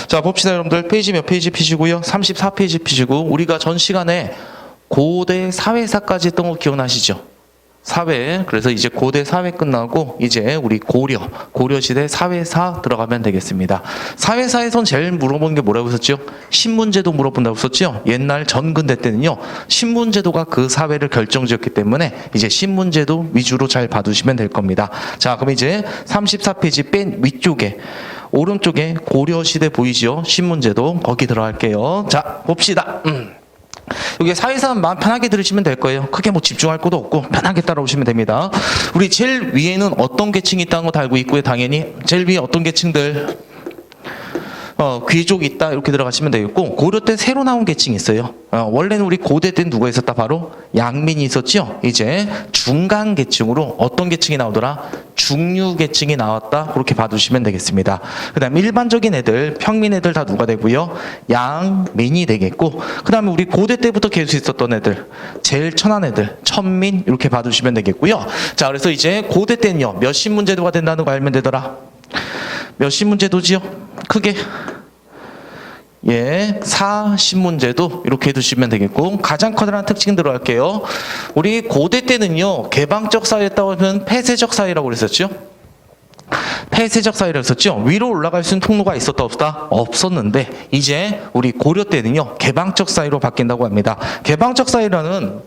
자, 봅시다, 여러분들. 페이지 몇 페이지 피시고요? 34페이지 피시고, 우리가 전 시간에 고대 사회사까지 했던 거 기억나시죠? 사회. 그래서 이제 고대 사회 끝나고, 이제 우리 고려시대 사회사 들어가면 되겠습니다. 사회사에선 제일 물어보는 게 뭐라고 했었죠? 신문제도 물어본다고 했었죠? 옛날 전근대 때는요, 신문제도가 그 사회를 결정지었기 때문에 이제 신문제도 위주로 잘 봐두시면 될 겁니다. 자, 그럼 이제 34페이지 맨 위쪽에, 오른쪽에 고려시대 보이죠? 신문제도. 거기 들어갈게요. 자, 봅시다. 여기 사회사 마음 편하게 들으시면 될 거예요. 크게 뭐 집중할 것도 없고 편하게 따라오시면 됩니다. 우리 제일 위에는 어떤 계층이 있다는 거 다 알고 있고요. 당연히 제일 위에 어떤 계층들, 귀족이 있다 이렇게 들어가시면 되겠고, 고려 때 새로 나온 계층이 있어요. 원래는 우리 고대 때는 누가 있었다? 바로 양민이 있었죠. 이제 중간 계층으로 어떤 계층이 나오더라? 중류 계층이 나왔다. 그렇게 봐두시면 되겠습니다. 그 다음에 일반적인 애들, 평민 애들 다 누가 되고요? 양민이 되겠고, 그 다음에 우리 고대 때부터 계속 있었던 애들, 제일 천한 애들, 천민 이렇게 봐두시면 되겠고요. 자, 그래서 이제 고대 때는요, 몇 신문제도가 된다는 거 알면 되더라? 몇 신문제도지요? 크게 사신문제도 이렇게 해두시면 되겠고, 가장 커다란 특징 들어갈게요. 우리 고대 때는요, 개방적 사회였다고 하면 폐쇄적 사회라고 그랬었죠. 폐쇄적 사회라고 했었죠. 위로 올라갈 수 있는 통로가 있었다 없었다? 없었는데, 이제 우리 고려 때는요, 개방적 사회로 바뀐다고 합니다. 개방적 사회라는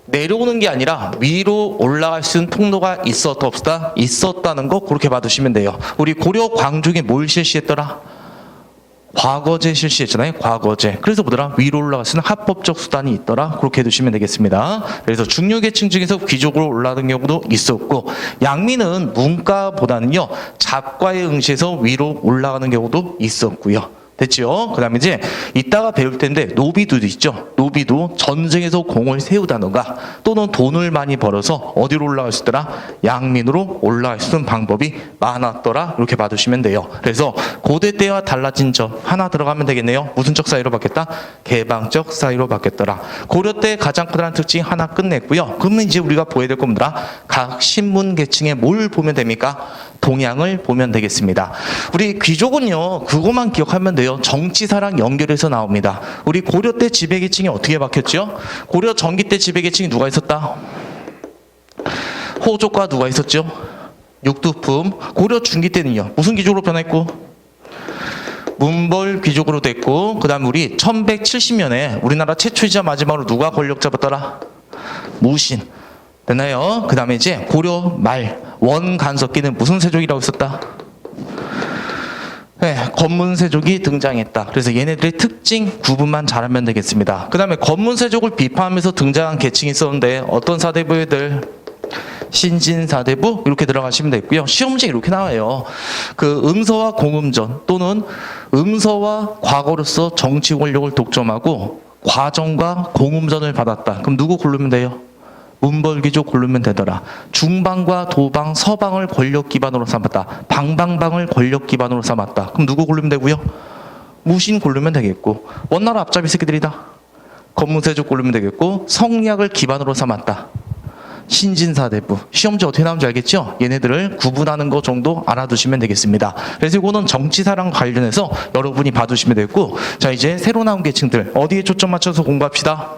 내려오는 게 아니라 위로 올라갈 수 있는 통로가 있었다 없었다? 있었다는 거 그렇게 봐두시면 돼요. 우리 고려 광종이 뭘 실시했더라? 과거제 실시했잖아요. 과거제. 그래서 뭐더라? 위로 올라갈 수 있는 합법적 수단이 있더라. 그렇게 해두시면 되겠습니다. 그래서 중류계층 중에서 귀족으로 올라가는 경우도 있었고, 양민은 문과보다는요, 잡과에 응시해서 위로 올라가는 경우도 있었고요. 됐죠? 그 다음에 이제 이따가 배울 텐데, 노비도 있죠. 노비도 전쟁에서 공을 세우다던가 또는 돈을 많이 벌어서 어디로 올라갈 수 있더라? 양민으로 올라갈 수 있는 방법이 많았더라. 이렇게 봐두시면 돼요. 그래서 고대 때와 달라진 점 하나 들어가면 되겠네요. 무슨 적 사이로 바뀌었다? 개방적 사이로 바뀌었더라. 고려 때 가장 커다란 특징 하나 끝냈고요. 그러면 이제 우리가 보여야 될 겁니다. 각 신문 계층에 뭘 보면 됩니까? 동향을 보면 되겠습니다. 우리 귀족은요, 그것만 기억하면 돼요. 정치사랑 연결해서 나옵니다. 우리 고려 때 지배계층이 어떻게 바뀌었죠? 고려 전기 때 지배계층이 누가 있었다? 호족과 누가 있었죠? 육두품. 고려 중기 때는요, 무슨 귀족으로 변했고? 문벌 귀족으로 됐고, 그 다음 우리 1170년에 우리나라 최초이자 마지막으로 누가 권력 잡았더라? 무신. 됐나요? 그 다음에 이제 고려 말 원간섭기는 무슨 세족이라고 했었다? 검문세족이 등장했다. 그래서 얘네들의 특징 구분만 잘하면 되겠습니다. 그 다음에 검문세족을 비판하면서 등장한 계층이 있었는데, 어떤 사대부 애들? 신진사대부 이렇게 들어가시면 되고요. 시험 문제 이렇게 나와요. 그 음서와 공음전 또는 음서와 과거로서 정치 권력을 독점하고 과정과 공음전을 받았다. 그럼 누구 고르면 돼요? 문벌귀족 고르면 되더라. 중방과 도방, 서방을 권력 기반으로 삼았다. 방방방을 권력 기반으로 삼았다. 그럼 누구 고르면 되고요? 무신 고르면 되겠고, 원나라 앞잡이 새끼들이다. 검문세족 고르면 되겠고, 성리학을 기반으로 삼았다. 신진사대부. 시험지 어떻게 나오는지 알겠죠? 얘네들을 구분하는 거 정도 알아두시면 되겠습니다. 그래서 이거는 정치사랑 관련해서 여러분이 봐두시면 되겠고, 자, 이제 새로 나온 계층들 어디에 초점 맞춰서 공부합시다.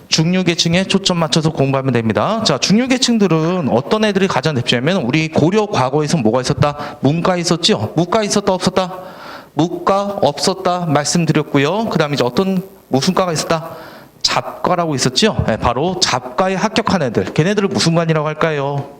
중류계층에 초점 맞춰서 공부하면 됩니다. 자, 중류계층들은 어떤 애들이 가장 대표냐면, 우리 고려 과거에서 뭐가 있었다? 문과 있었죠? 무과 있었다 없었다? 무과 없었다 말씀드렸고요. 그 다음에 이제 무슨 과가 있었다? 잡과라고 있었죠? 네, 바로 잡과에 합격한 애들, 걔네들을 무슨 관이라고 할까요?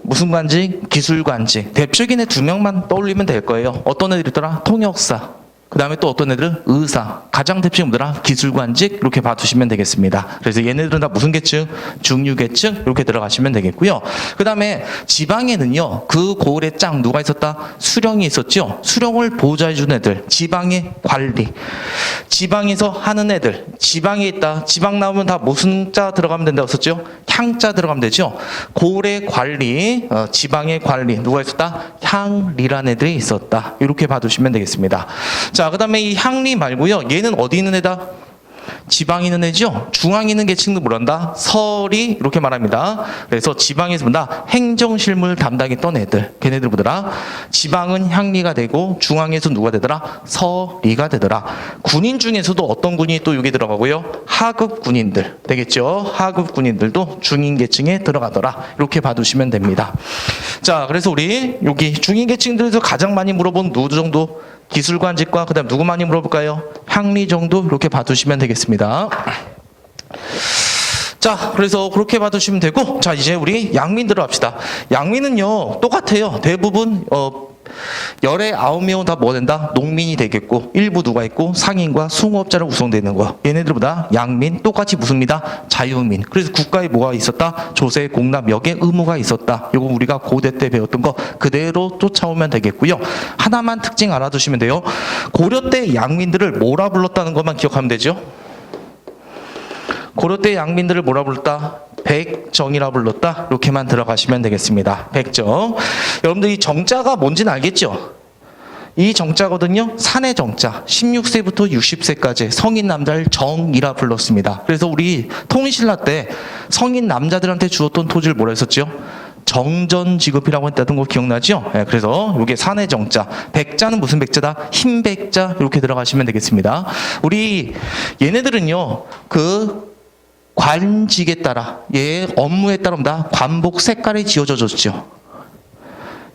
무슨 관직? 기술관직. 대표적인 애 두 명만 떠올리면 될 거예요. 어떤 애들이 있더라? 통역사. 그 다음에 또 어떤 애들은 의사. 가장 대표적인 뭐더라? 기술관직. 이렇게 봐두시면 되겠습니다. 그래서 얘네들은 다 무슨 계층? 중류계층. 이렇게 들어가시면 되겠고요. 그 다음에 지방에는요, 그 고을의 짱 누가 있었다? 수령이 있었죠. 수령을 보좌해준 애들, 지방의 관리. 지방에서 하는 애들, 지방에 있다. 지방 나오면 다 무슨 자 들어가면 된다고 했었죠? 향자 들어가면 되죠. 고을의 관리, 지방의 관리 누가 있었다? 향리란 애들이 있었다. 이렇게 봐두시면 되겠습니다. 자, 그 다음에 이 향리 말고요, 얘는 어디 있는 애다? 지방에 있는 애죠. 중앙에 있는 계층도 뭐란다? 설이 이렇게 말합니다. 그래서 지방에서 뭐다? 행정실물 담당했던 애들. 걔네들 뭐더라? 지방은 향리가 되고 중앙에서 누가 되더라? 서리가 되더라. 군인 중에서도 어떤 군인이 또 여기 들어가고요? 하급 군인들 되겠죠. 하급 군인들도 중인 계층에 들어가더라. 이렇게 봐두시면 됩니다. 자, 그래서 우리 여기 중인 계층들에서 가장 많이 물어본 누구 정도? 기술관직과 그다음 누구 많이 물어볼까요? 향리 정도 이렇게 봐두시면 되겠습니다. 자, 그래서 그렇게 봐두시면 되고, 자, 이제 우리 양민들을 합시다. 양민은요 똑같아요. 대부분 열의 9명은 다 뭐 된다? 농민이 되겠고, 일부 누가 있고 상인과 숭업자로 구성되는 거. 얘네들보다 양민 똑같이 무슨입니다? 자유민. 그래서 국가에 뭐가 있었다? 조세, 공납, 역의 의무가 있었다. 이거 우리가 고대 때 배웠던 거 그대로 쫓아오면 되겠고요. 하나만 특징 알아두시면 돼요. 고려 때 양민들을 뭐라 불렀다는 것만 기억하면 되죠. 고려 때 양민들을 뭐라 불렀다? 백정이라 불렀다. 이렇게만 들어가시면 되겠습니다. 백정. 여러분들 이 정자가 뭔지는 알겠죠? 이 정자거든요. 산의 정자. 16세부터 60세까지 성인 남자를 정이라 불렀습니다. 그래서 우리 통일신라 때 성인 남자들한테 주었던 토지를 뭐라 했었죠? 정전지급이라고 했다던 거 기억나죠? 네, 그래서 이게 산의 정자. 백자는 무슨 백자다? 흰 백자. 이렇게 들어가시면 되겠습니다. 우리 얘네들은요. 관직에 따라, 얘 업무에 따라 관복 색깔이 지어져 줬죠.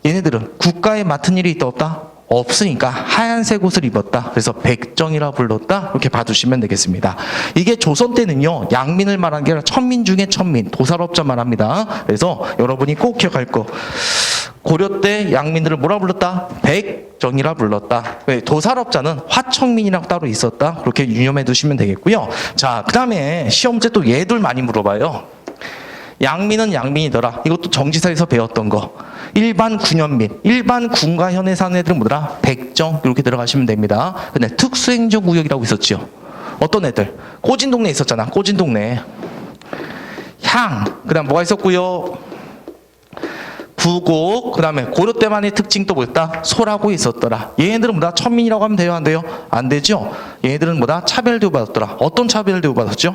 얘네들은 국가에 맡은 일이 있다 없다? 없으니까 하얀색 옷을 입었다. 그래서 백정이라 불렀다. 이렇게 봐두시면 되겠습니다. 이게 조선 때는요 양민을 말하는 게 아니라 천민 중에 천민, 도살업자 말합니다. 그래서 여러분이 꼭 기억할 거, 고려 때 양민들을 뭐라 불렀다? 백정이라 불렀다. 도살업자는 화청민이라고 따로 있었다. 그렇게 유념해 두시면 되겠고요. 자, 그 다음에 시험 문제 또 얘들 많이 물어봐요. 양민은 양민이더라. 이것도 정지사에서 배웠던 거. 일반 군현민, 일반 군과 현에 사는 애들은 뭐더라? 백정. 이렇게 들어가시면 됩니다. 근데 특수행정구역이라고 있었죠. 어떤 애들? 꼬진동네 있었잖아. 꼬진동네. 향. 그 다음 뭐가 있었고요? 부곡. 그 다음에 고려 때만의 특징 또 뭐였다? 소라고 있었더라. 얘네들은 뭐다? 천민이라고 하면 돼요? 안 돼요? 안 되죠? 얘네들은 뭐다? 차별대우 받았더라. 어떤 차별대우 받았죠?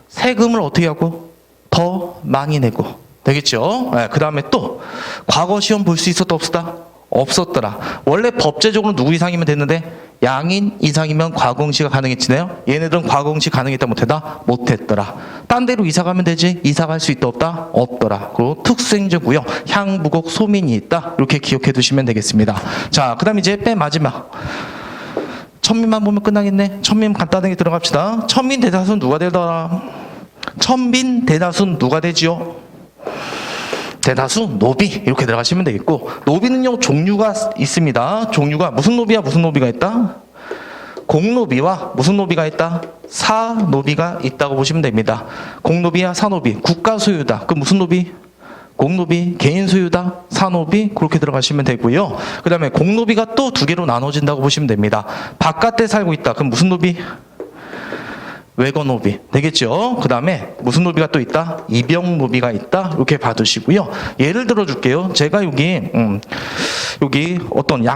세금을 어떻게 하고? 더 많이 내고. 되겠죠? 네, 그 다음에 또 과거 시험 볼 수 있었다 없었다? 없었더라. 원래 법제적으로 누구 이상이면 됐는데 양인 이상이면 과거응시가 가능했지네요. 얘네들은 과거응시 가능했다 못했다? 못했더라. 딴 데로 이사 가면 되지? 이사 갈 수 있다 없다? 없더라. 그리고 특수행정구역 향부곡 소민이 있다. 이렇게 기억해 두시면 되겠습니다. 자, 그 다음 이제 맨 마지막 천민만 보면 끝나겠네. 천민 간단하게 들어갑시다. 천민 대다수는 누가 되더라? 천민 대다수는 누가 되지요? 대다수 노비. 이렇게 들어가시면 되겠고, 노비는요 종류가 있습니다. 종류가 무슨 노비와 무슨 노비가 있다? 공노비와 무슨 노비가 있다? 사노비가 있다고 보시면 됩니다. 공노비와 사노비. 국가 소유다. 그 무슨 노비? 공노비. 개인 소유다. 사노비. 그렇게 들어가시면 되고요. 그 다음에 공노비가 또 두 개로 나눠진다고 보시면 됩니다. 바깥에 살고 있다. 그럼 무슨 노비? 외거노비. 되겠죠? 그 다음에 무슨 노비가 또 있다? 입영노비가 있다. 이렇게 봐두시고요. 예를 들어 줄게요. 제가 여기 어떤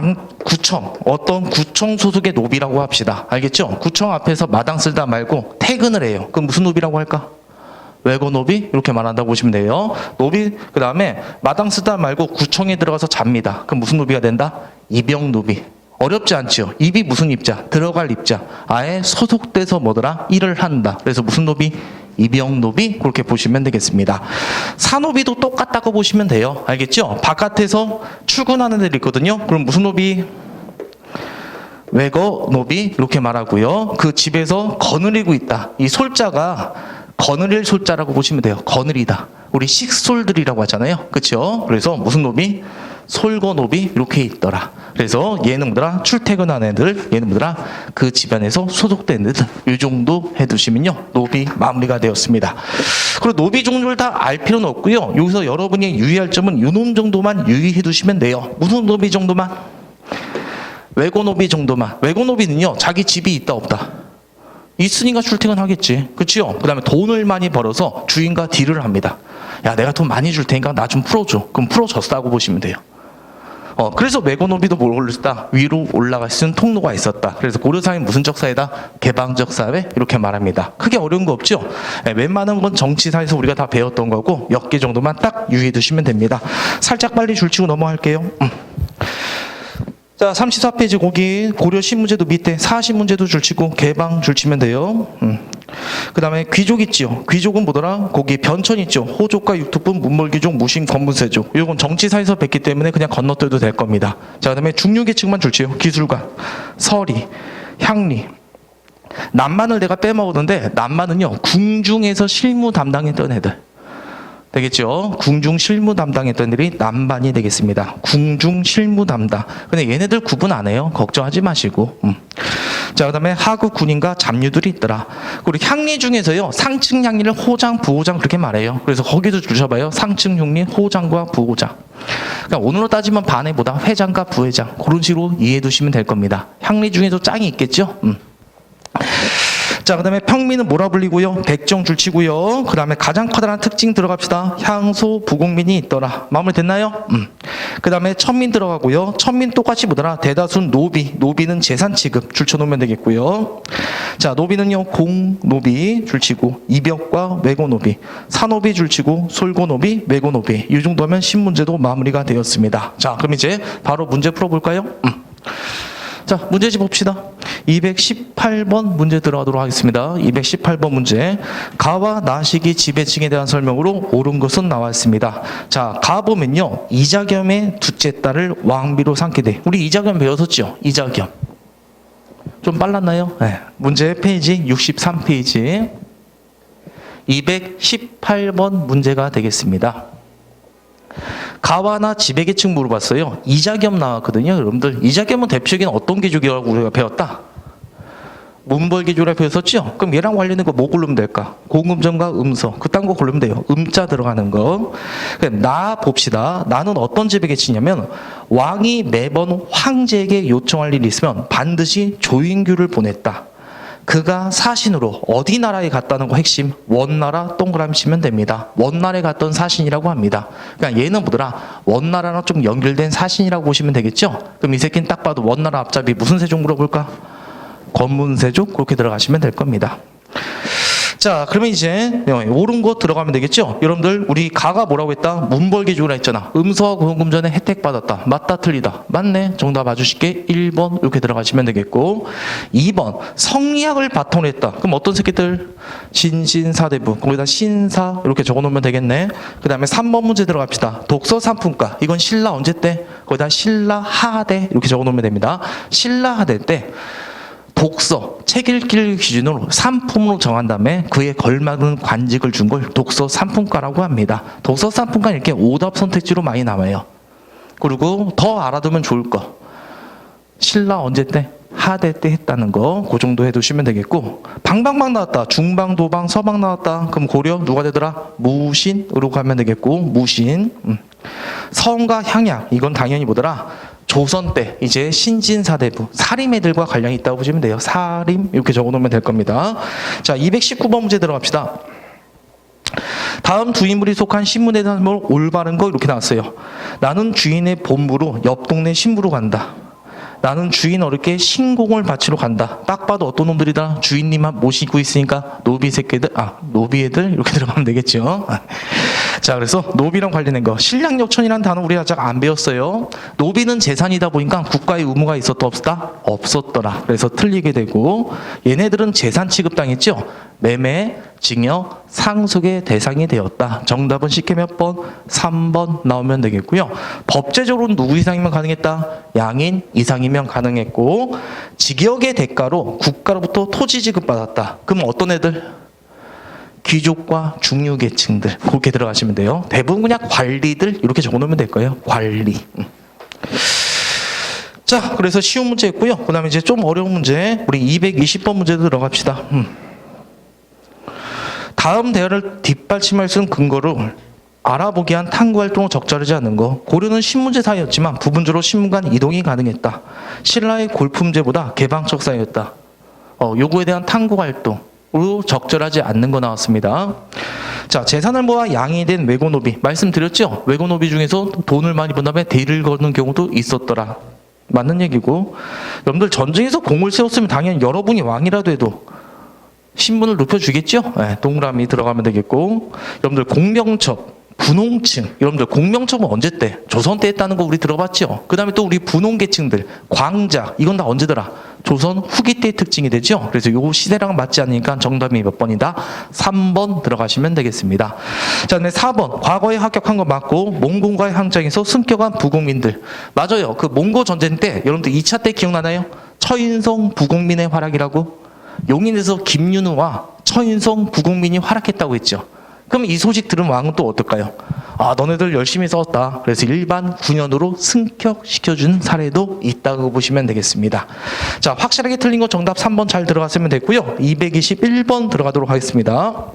어떤 구청 소속의 노비라고 합시다. 알겠죠? 구청 앞에서 마당 쓸다 말고 퇴근을 해요. 그럼 무슨 노비라고 할까? 외거노비. 이렇게 말한다고 보시면 돼요. 노비. 그 다음에 마당 쓰다 말고 구청에 들어가서 잡니다. 그럼 무슨 노비가 된다? 입영노비. 어렵지 않죠? 입이 무슨 입자? 들어갈 입자. 아예 소속돼서 뭐더라? 일을 한다. 그래서 무슨 노비? 입영노비. 그렇게 보시면 되겠습니다. 사노비도 똑같다고 보시면 돼요. 알겠죠? 바깥에서 출근하는 애들 있거든요. 그럼 무슨 노비? 외거노비. 이렇게 말하고요. 그 집에서 거느리고 있다. 이 솔자가 거느릴 솔자라고 보시면 돼요. 거느리다. 우리 식솔들이라고 하잖아요. 그렇죠? 그래서 무슨 노비? 솔거노비. 이렇게 있더라. 그래서 얘는 뭐더라? 출퇴근하는 애들, 얘는 뭐더라? 그 집안에서 소속된 애들. 이 정도 해두시면요 노비 마무리가 되었습니다. 그리고 노비 종류를 다 알 필요는 없고요. 여기서 여러분이 유의할 점은 이 놈 정도만 유의해 두시면 돼요. 무슨 노비 정도만? 외고노비 정도만. 외고노비는요 자기 집이 있다 없다? 있으니까 출퇴근하겠지. 그렇죠? 그 다음에 돈을 많이 벌어서 주인과 딜을 합니다. 야, 내가 돈 많이 줄 테니까 나 좀 풀어줘. 그럼 풀어줬다고 보시면 돼요. 그래서 매고노비도 뭘 올렸다? 위로 올라갈 수 있는 통로가 있었다. 그래서 고려사회 무슨 적 사회다? 개방적 사회 이렇게 말합니다. 크게 어려운 거 없죠? 네, 웬만한 건 정치사에서 우리가 다 배웠던 거고 몇 개 정도만 딱 유의해 두시면 됩니다. 살짝 빨리 줄치고 넘어갈게요. 자, 34페이지 거기 고려 신문제도 밑에 사시 문제도 줄치고 개방 줄치면 돼요. 그 다음에 귀족 있지요. 귀족은 뭐더라? 거기 변천 있죠. 호족과 육투분, 문벌귀족, 무신, 권문세족. 이건 정치사에서 뵙기 때문에 그냥 건너뛰어도 될 겁니다. 자, 그 다음에 중류계층만 줄치요. 기술관, 서리, 향리. 남만을 내가 빼먹었는데 남만은요 궁중에서 실무 담당했던 애들 되겠죠. 궁중 실무 담당했던 애들이 남반이 되겠습니다. 궁중 실무 담당. 근데 얘네들 구분 안 해요. 걱정하지 마시고. 자, 그 다음에 하급 군인과 잡류들이 있더라. 그리고 향리 중에서요 상층 향리를 호장, 부호장 그렇게 말해요. 그래서 거기도 주셔봐요. 상층 향리, 호장과 부호장. 그러니까 오늘로 따지면 반해보다 회장과 부회장 그런 식으로 이해해 두시면 될 겁니다. 향리 중에도 짱이 있겠죠. 자, 그 다음에 평민은 뭐라 불리고요? 백정 줄치고요. 그 다음에 가장 커다란 특징 들어갑시다. 향소 부국민이 있더라. 마무리 됐나요? 그 다음에 천민 들어가고요. 천민 똑같이 뭐더라? 대다수는 노비. 노비는 재산 취급 줄쳐놓으면 되겠고요. 자, 노비는요 공노비 줄치고 이벽과 외고노비, 사노비 줄치고 솔고노비, 외고노비. 이 정도면 신문제도 마무리가 되었습니다. 자, 그럼 이제 바로 문제 풀어볼까요? 자, 문제집 봅시다. 218번 문제 들어가도록 하겠습니다. 218번 문제. 가와 나시기 지배층에 대한 설명으로 옳은 것은 나와 있습니다. 자, 가 보면요. 이자겸의 둘째 딸을 왕비로 삼게 돼. 우리 이자겸 배웠었죠? 이자겸. 좀 빨랐나요? 네. 문제 페이지 63페이지. 218번 문제가 되겠습니다. 가와나 지배계층 물어봤어요. 이자겸 나왔거든요. 여러분들 이자겸은 대표적인 어떤 계족이라고 우리가 배웠다? 문벌계족이라고 배웠었죠? 그럼 얘랑 관련된 거 뭐 고르면 될까? 공음점과 음서 그딴 거 고르면 돼요. 음자 들어가는 거. 나 봅시다. 나는 어떤 지배계층이냐면 왕이 매번 황제에게 요청할 일이 있으면 반드시 조인규를 보냈다. 그가 사신으로 어디 나라에 갔다는 거 핵심 원나라 동그라미 치면 됩니다. 원나라에 갔던 사신이라고 합니다. 그러니까 얘는 뭐더라? 원나라랑 좀 연결된 사신이라고 보시면 되겠죠? 그럼 이 새끼는 딱 봐도 원나라 앞잡이 무슨 세족 물어볼까? 권문세족 그렇게 들어가시면 될 겁니다. 자, 그러면 이제 옳은 거 들어가면 되겠죠? 여러분들 우리 가가 뭐라고 했다? 문벌계족이라 했잖아. 음서와 공금 전에 혜택 받았다. 맞다 틀리다. 맞네. 정답 봐주실게. 1번 이렇게 들어가시면 되겠고 2번 성리학을 바탕으로 했다. 그럼 어떤 새끼들? 진신사대부 거기다 신사 이렇게 적어놓으면 되겠네. 그 다음에 3번 문제 들어갑시다. 독서 상품가 이건 신라 언제 때? 거기다 신라 하대 이렇게 적어놓으면 됩니다. 신라 하대 때 독서, 책 읽기를 기준으로 상품으로 정한 다음에 그에 걸맞는 관직을 준 걸 독서 상품가라고 합니다. 독서 상품가는 이렇게 오답 선택지로 많이 나와요. 그리고 더 알아두면 좋을 거. 신라 언제 때? 하대 때 했다는 거. 그 정도 해두시면 되겠고 방방방 나왔다. 중방, 도방, 서방 나왔다. 그럼 고려 누가 되더라? 무신으로 가면 되겠고 무신. 성과 향약 이건 당연히 뭐더라? 조선 때 이제 신진사대부 사림애들과 관련이 있다고 보시면 돼요. 사림 이렇게 적어놓으면 될 겁니다. 자, 219번 문제 들어갑시다. 다음 두 인물이 속한 신문에 대한 올바른 거 이렇게 나왔어요. 나는 주인의 본부로 옆 동네 신부로 간다. 나는 주인 어렵게 신공을 바치러 간다. 딱 봐도 어떤 놈들이다? 주인님만 모시고 있으니까 노비 새끼들, 노비 애들 이렇게 들어가면 되겠죠. 자, 그래서 노비랑 관련된 거 신량역천이라는 단어 우리 아직 안 배웠어요. 노비는 재산이다 보니까 국가의 의무가 있었다 없었다? 없었더라. 그래서 틀리게 되고 얘네들은 재산 취급당했죠. 매매, 징역, 상속의 대상이 되었다. 정답은 쉽게 몇 번? 3번 나오면 되겠고요. 법제적으로는 누구 이상이면 가능했다? 양인 이상이면 가능했고 직역의 대가로 국가로부터 토지 지급받았다. 그럼 어떤 애들? 귀족과 중류계층들 그렇게 들어가시면 돼요. 대부분 그냥 관리들 이렇게 적어놓으면 될 거예요. 관리. 자, 그래서 쉬운 문제 했고요. 그 다음에 이제 좀 어려운 문제 우리 220번 문제도 들어갑시다. 다음 대화를 뒷받침할 수 있는 근거를 알아보기 위한 탐구활동을 적절하지 않은 거. 고려는 신문제 사이였지만 부분적으로 신문 간 이동이 가능했다. 신라의 골품 문제보다 개방적 사이였다. 요거에 대한 탐구활동 적절하지 않는 거 나왔습니다. 자, 재산을 모아 양이 된 외고노비. 말씀드렸죠? 외고노비 중에서 돈을 많이 번 다음에 대의를 거는 경우도 있었더라. 맞는 얘기고, 여러분들 전쟁에서 공을 세웠으면 당연히 여러분이 왕이라도 해도 신분을 높여주겠죠? 네, 동그라미 들어가면 되겠고, 여러분들 공명첩, 분홍층, 여러분들 공명첩은 언제 때? 조선 때 했다는 거 우리 들어봤죠? 그 다음에 또 우리 분홍계층들, 광자, 이건 다 언제더라? 조선 후기 때의 특징이 되죠? 그래서 요 시대랑 맞지 않으니까 정답이 몇 번이다? 3번 들어가시면 되겠습니다. 자, 네, 4번. 과거에 합격한 거 맞고, 몽골과의 항쟁에서 숨겨간 부국민들. 맞아요. 그 몽고 전쟁 때, 여러분들 2차 때 기억나나요? 처인성 부국민의 활약이라고? 용인에서 김윤우와 처인성 부국민이 활약했다고 했죠. 그럼 이 소식 들은 왕은 또 어떨까요? 아, 너네들 열심히 싸웠다. 그래서 일반 군연으로 승격시켜준 사례도 있다고 보시면 되겠습니다. 자, 확실하게 틀린 거 정답 3번 잘 들어갔으면 됐고요. 221번 들어가도록 하겠습니다.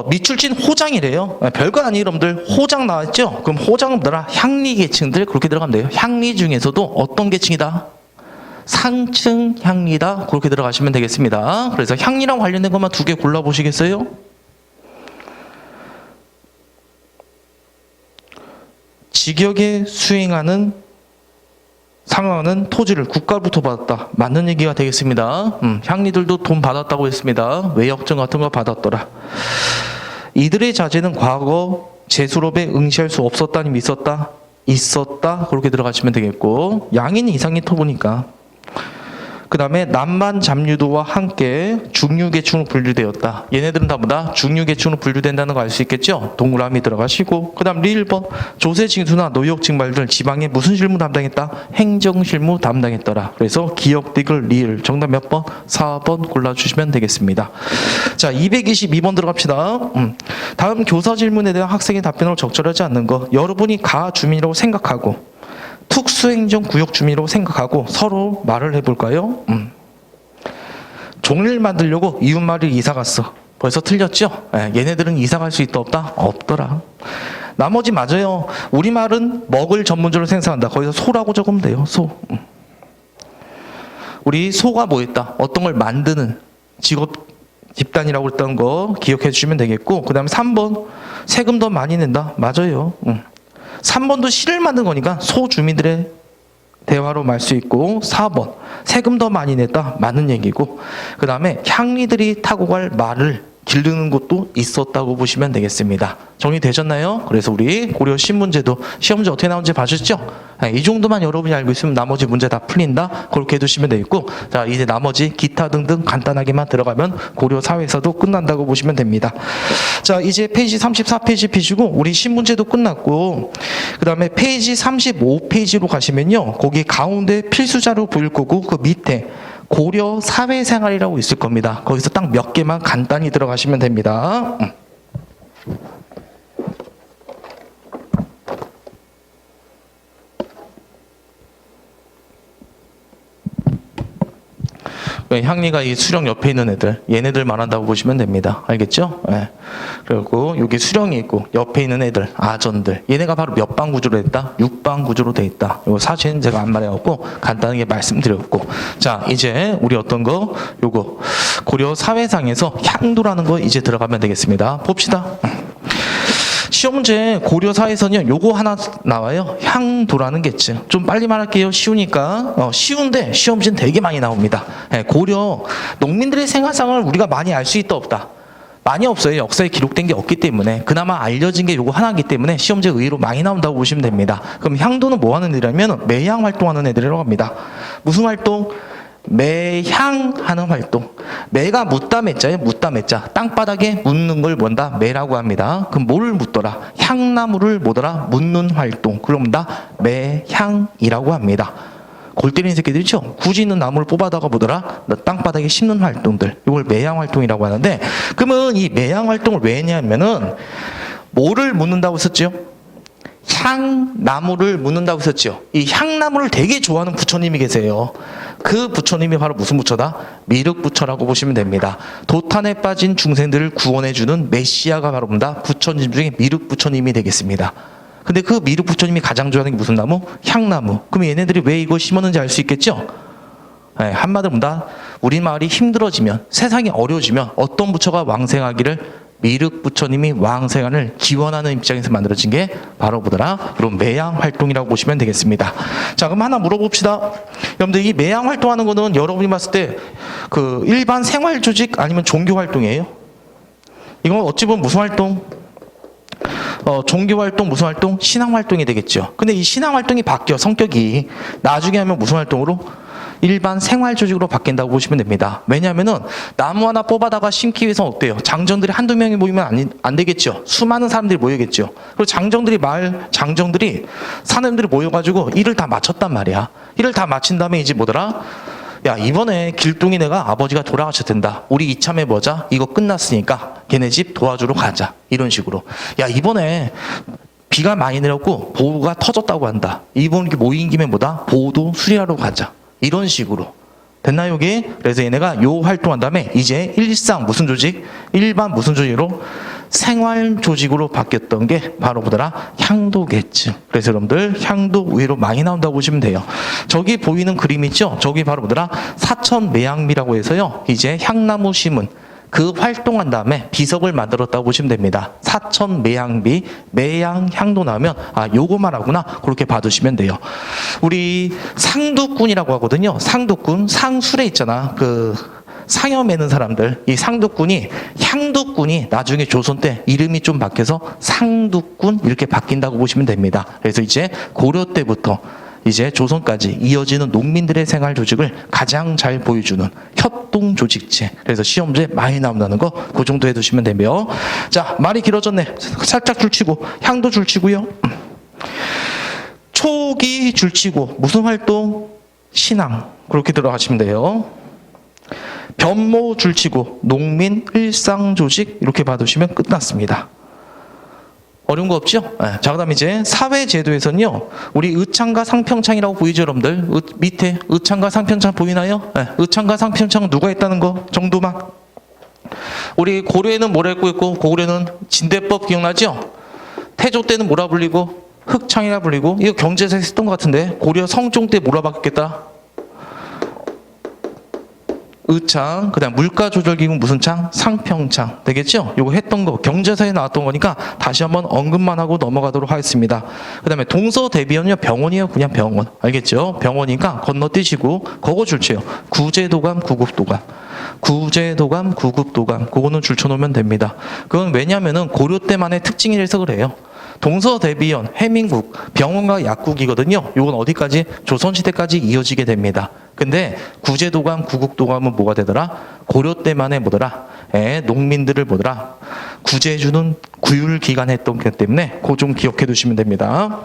미출진 호장이래요. 별거 아니에요, 여러분들. 호장 나왔죠? 그럼 호장은 뭐더라? 향리 계층들 그렇게 들어가면 돼요. 향리 중에서도 어떤 계층이다? 상층 향리다. 그렇게 들어가시면 되겠습니다. 그래서 향리랑 관련된 것만 2개 골라보시겠어요? 직역에 수행하는 상황은 토지를 국가로부터 받았다. 맞는 얘기가 되겠습니다. 향리들도 돈 받았다고 했습니다. 외역증 같은 거 받았더라. 이들의 자제는 과거 제수롭에 응시할 수 없었다니 있었다? 있었다. 그렇게 들어가시면 되겠고, 양인 이상이 토부니까. 그 다음에 남만 잡류도와 함께 중류계층으로 분류되었다. 얘네들은 다 뭐다? 중류계층으로 분류된다는 거 알 수 있겠죠? 동그라미 들어가시고, 그 다음 1번 조세징수나 노역징발들 지방에 무슨 실무 담당했다? 행정실무 담당했더라. 그래서 기역, 디귿, 리을 정답 몇 번? 4번 골라주시면 되겠습니다. 자, 222번 들어갑시다. 다음 교사 질문에 대한 학생의 답변으로 적절하지 않는 거. 여러분이 가 주민이라고 생각하고 특수행정구역 주민으로 생각하고 서로 말을 해볼까요? 종일 만들려고 이웃마을에 이사 갔어. 벌써 틀렸죠? 얘네들은 이사 갈 수 있다 없다? 없더라. 나머지 맞아요. 우리말은 먹을 전문적으로 생산한다. 거기서 소라고 적으면 돼요. 소. 우리 소가 뭐 했다? 어떤 걸 만드는 직업 집단이라고 했던 거 기억해 주시면 되겠고, 그 다음에 3번 세금 더 많이 낸다. 맞아요. 3번도 시를 만든 거니까 소주민들의 대화로 말 수 있고, 4번 세금 더 많이 냈다. 맞는 얘기고, 그 다음에 향리들이 타고 갈 말을 기르는 곳도 있었다고 보시면 되겠습니다. 정리되셨나요? 그래서 우리 고려 신문제도 시험 문제 어떻게 나오는지 봐주셨죠? 이 정도만 여러분이 알고 있으면 나머지 문제 다 풀린다. 그렇게 해두시면 되겠고, 자, 이제 나머지 기타 등등 간단하게만 들어가면 고려 사회에서도 끝난다고 보시면 됩니다. 자, 이제 페이지 34페이지 피시고 우리 신문제도 끝났고, 그 다음에 페이지 35페이지로 가시면요, 거기 가운데 필수자료 보일 거고, 그 밑에 고려 사회생활이라고 있을 겁니다. 거기서 딱 몇 개만 간단히 들어가시면 됩니다. 향리가 이 수령 옆에 있는 애들, 얘네들 말한다고 보시면 됩니다. 알겠죠? 네. 그리고 여기 수령이 있고 옆에 있는 애들, 아전들, 얘네가 바로 몇 방 구조로 됐다? 6방 구조로 돼 있다. 이거 사실은 제가 안 말해갖고 간단하게 말씀드렸고, 자, 이제 우리 어떤 거, 요거 고려 사회상에서 향도라는 거 이제 들어가면 되겠습니다. 봅시다. 시험 문제 고려 사회에서는 요거 하나 나와요. 향도라는 게 있죠. 좀 빨리 말할게요. 쉬우니까. 쉬운데 시험 문제는 되게 많이 나옵니다. 고려 농민들의 생활상을 우리가 많이 알 수 있다 없다? 많이 없어요. 역사에 기록된 게 없기 때문에. 그나마 알려진 게 요거 하나이기 때문에 시험 문제 의외로 많이 나온다고 보시면 됩니다. 그럼 향도는 뭐 하는 애들이냐면 매향 활동하는 애들이라고 합니다. 무슨 활동? 매향하는 활동. 매가 묻다 매자예요. 묻다 매자. 땅바닥에 묻는 걸 뭔다? 매라고 합니다. 그럼 뭘 묻더라? 향나무를 뭐더라? 묻는 활동. 그럼 다 매향이라고 합니다. 골 때리는 새끼들이죠. 굳이 있는 나무를 뽑아다가 뭐더라? 땅바닥에 심는 활동들. 이걸 매향 활동이라고 하는데, 그러면 이 매향 활동을 왜 했냐면은 뭐를 묻는다고 썼죠? 향나무를 묻는다고 했었죠. 이 향나무를 되게 좋아하는 부처님이 계세요. 그 부처님이 바로 무슨 부처다? 미륵부처라고 보시면 됩니다. 도탄에 빠진 중생들을 구원해주는 메시아가 바로 뭔다? 부처님 중에 미륵부처님이 되겠습니다. 근데 그 미륵부처님이 가장 좋아하는 게 무슨 나무? 향나무. 그럼 얘네들이 왜 이걸 심었는지 알 수 있겠죠? 네, 한마디로 뭔다? 우리말이 힘들어지면, 세상이 어려워지면 어떤 부처가 왕생하기를, 미륵 부처님이 왕생하를 기원하는 입장에서 만들어진 게 바로 뭐더라? 이런 매양 활동이라고 보시면 되겠습니다. 자, 그럼 하나 물어봅시다. 여러분들, 이 매양 활동하는 거는 여러분이 봤을 때 그 일반 생활 조직 아니면 종교 활동이에요? 이건 어찌 보면 무슨 활동? 종교 활동, 무슨 활동? 신앙 활동이 되겠죠. 근데 이 신앙 활동이 바뀌어, 성격이. 나중에 하면 무슨 활동으로? 일반 생활 조직으로 바뀐다고 보시면 됩니다. 왜냐하면은 나무 하나 뽑아다가 심기 위해서는 어때요? 장정들이 한두 명이 모이면 안 되겠죠. 수많은 사람들이 모이겠죠. 그리고 장정들이, 마을 장정들이, 사람들이 모여가지고 일을 다 마쳤단 말이야. 일을 다 마친 다음에 이제 뭐더라? 야, 이번에 길동이 내가 아버지가 돌아가셨단다. 우리 이참에 뭐자? 이거 끝났으니까 걔네 집 도와주러 가자. 이런 식으로. 야, 이번에 비가 많이 내렸고 보호가 터졌다고 한다. 이번 이렇게 모인 김에 뭐다? 보호도 수리하러 가자. 이런 식으로. 됐나요, 여기? 그래서 얘네가 요 활동한 다음에 이제 일상 무슨 조직? 일반 무슨 조직으로? 생활 조직으로 바뀌었던 게 바로 뭐더라? 향도계층. 그래서 여러분들 향도 의외로 많이 나온다고 보시면 돼요. 저기 보이는 그림 있죠? 저기 바로 뭐더라? 사천매양비라고 해서요. 이제 향나무 심은 그 활동한 다음에 비석을 만들었다고 보시면 됩니다. 사천매양비, 매양 향도 나오면 아, 요거 말하구나. 그렇게 봐두시면 돼요. 우리 상두꾼이라고 하거든요. 상두꾼, 상술에 있잖아. 그 상여 매는 사람들, 이 상두꾼이, 향두꾼이 나중에 조선 때 이름이 좀 바뀌어서 상두꾼 이렇게 바뀐다고 보시면 됩니다. 그래서 이제 고려 때부터 이제 조선까지 이어지는 농민들의 생활 조직을 가장 잘 보여주는 협동 조직체. 그래서 시험 문제 많이 나온다는 거 그 정도 해두시면 되며. 자, 말이 길어졌네. 살짝 줄치고 향도 줄치고요. 초기 줄치고 무슨 활동? 신앙. 그렇게 들어가시면 돼요. 변모 줄치고 농민 일상 조직 이렇게 봐두시면 끝났습니다. 어려운 거 없죠? 네. 자, 그 다음에 이제 사회제도에서는요, 우리 의창과 상평창이라고 보이죠, 여러분들? 밑에 의창과 상평창 보이나요? 네. 의창과 상평창은 누가 했다는 거 정도만. 우리 고려에는 뭐라 했고 있고, 고려는 진대법 기억나죠? 태조 때는 뭐라 불리고, 흑창이라 불리고, 이거 경제에서 했던 것 같은데, 고려 성종 때 뭐라 바뀌었겠다? 의창, 그 다음 물가조절기구 무슨 창? 상평창. 되겠죠? 요거 했던 거, 경제사에 나왔던 거니까 다시 한번 언급만 하고 넘어가도록 하겠습니다. 그 다음에 동서대비원은요, 병원이에요. 그냥 병원. 알겠죠? 병원이니까 건너뛰시고, 그거 줄쳐요. 구제도감, 구급도감. 구제도감, 구급도감. 그거는 줄쳐놓으면 됩니다. 그건 왜냐면은 고려 때만의 특징이라서 그래요. 동서대비원, 해민국, 병원과 약국이거든요. 이건 어디까지? 조선시대까지 이어지게 됩니다. 근데 구제도감, 구국도감은 뭐가 되더라? 고려 때만에 뭐더라? 농민들을 뭐더라? 구제해주는 구율기관 했던 것 때문에 그거 좀 기억해 두시면 됩니다.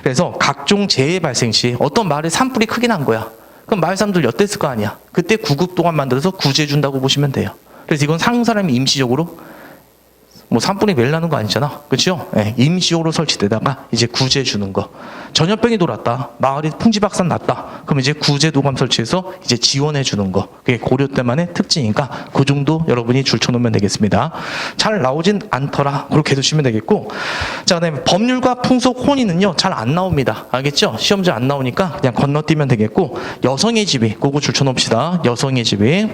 그래서 각종 재해 발생 시 어떤 마을에 산불이 크게 난 거야. 그럼 마을 사람들 엿댔을 거 아니야. 그때 구급도감 만들어서 구제해준다고 보시면 돼요. 그래서 이건 상사람이 임시적으로 뭐 산불이 매일 나는 거 아니잖아. 그렇죠? 네, 임시적으로 설치되다가 이제 구제해 주는 거. 전염병이 돌았다. 마을이 풍지박산 났다. 그럼 이제 구제도감 설치해서 이제 지원해 주는 거. 그게 고려 때만의 특징이니까 그 정도 여러분이 줄쳐놓으면 되겠습니다. 잘 나오진 않더라. 그렇게 해두시면 되겠고. 자, 그다음에 법률과 풍속 혼인은요, 잘 안 나옵니다. 알겠죠? 시험지 안 나오니까 그냥 건너뛰면 되겠고, 여성의 지위, 그거 줄쳐놓읍시다. 여성의 지위.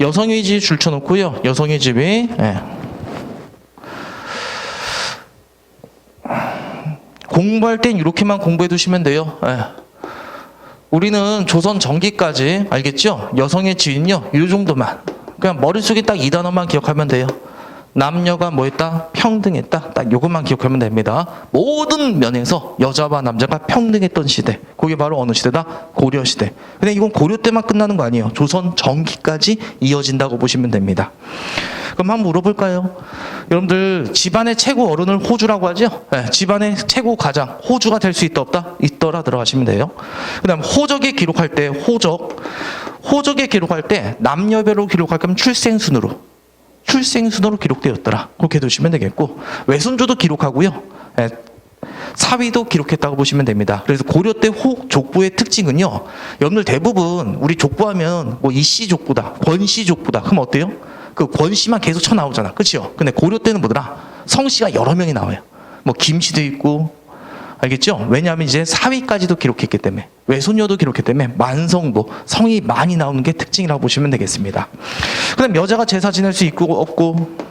여성의 지위 줄쳐놓고요. 여성의 지위. 예. 공부할 땐 이렇게만 공부해 두시면 돼요. 예. 우리는 조선 전기까지 알겠죠? 여성의 지위는요, 이 정도만. 그냥 머릿속에 딱 이 단어만 기억하면 돼요. 남녀가 뭐했다? 평등했다. 딱 요것만 기억하면 됩니다. 모든 면에서 여자와 남자가 평등했던 시대. 그게 바로 어느 시대다? 고려시대. 근데 이건 고려 때만 끝나는 거 아니에요. 조선 전기까지 이어진다고 보시면 됩니다. 그럼 한번 물어볼까요? 여러분들 집안의 최고 어른을 호주라고 하죠? 네, 집안의 최고 가장 호주가 될 수 있다 없다? 있더라 들어가시면 돼요. 그 다음 호적에 기록할 때 호적에 기록할 때 남녀별로 기록할 거면 출생순으로 기록되었더라. 그렇게 두시면 되겠고, 외손주도 기록하고요. 예, 사위도 기록했다고 보시면 됩니다. 그래서 고려 때 족보의 특징은요, 여러분들 대부분 우리 족보하면 뭐 이씨 족보다, 권씨 족보다. 그럼 어때요? 그 권씨만 계속 쳐 나오잖아. 그렇죠? 근데 고려 때는 뭐더라? 성씨가 여러 명이 나와요. 뭐 김씨도 있고, 알겠죠? 왜냐하면 이제 사위까지도 기록했기 때문에, 외손녀도 기록했기 때문에 만성부, 성이 많이 나오는 게 특징이라고 보시면 되겠습니다. 그 다음 여자가 제사 지낼 수 있고 없고,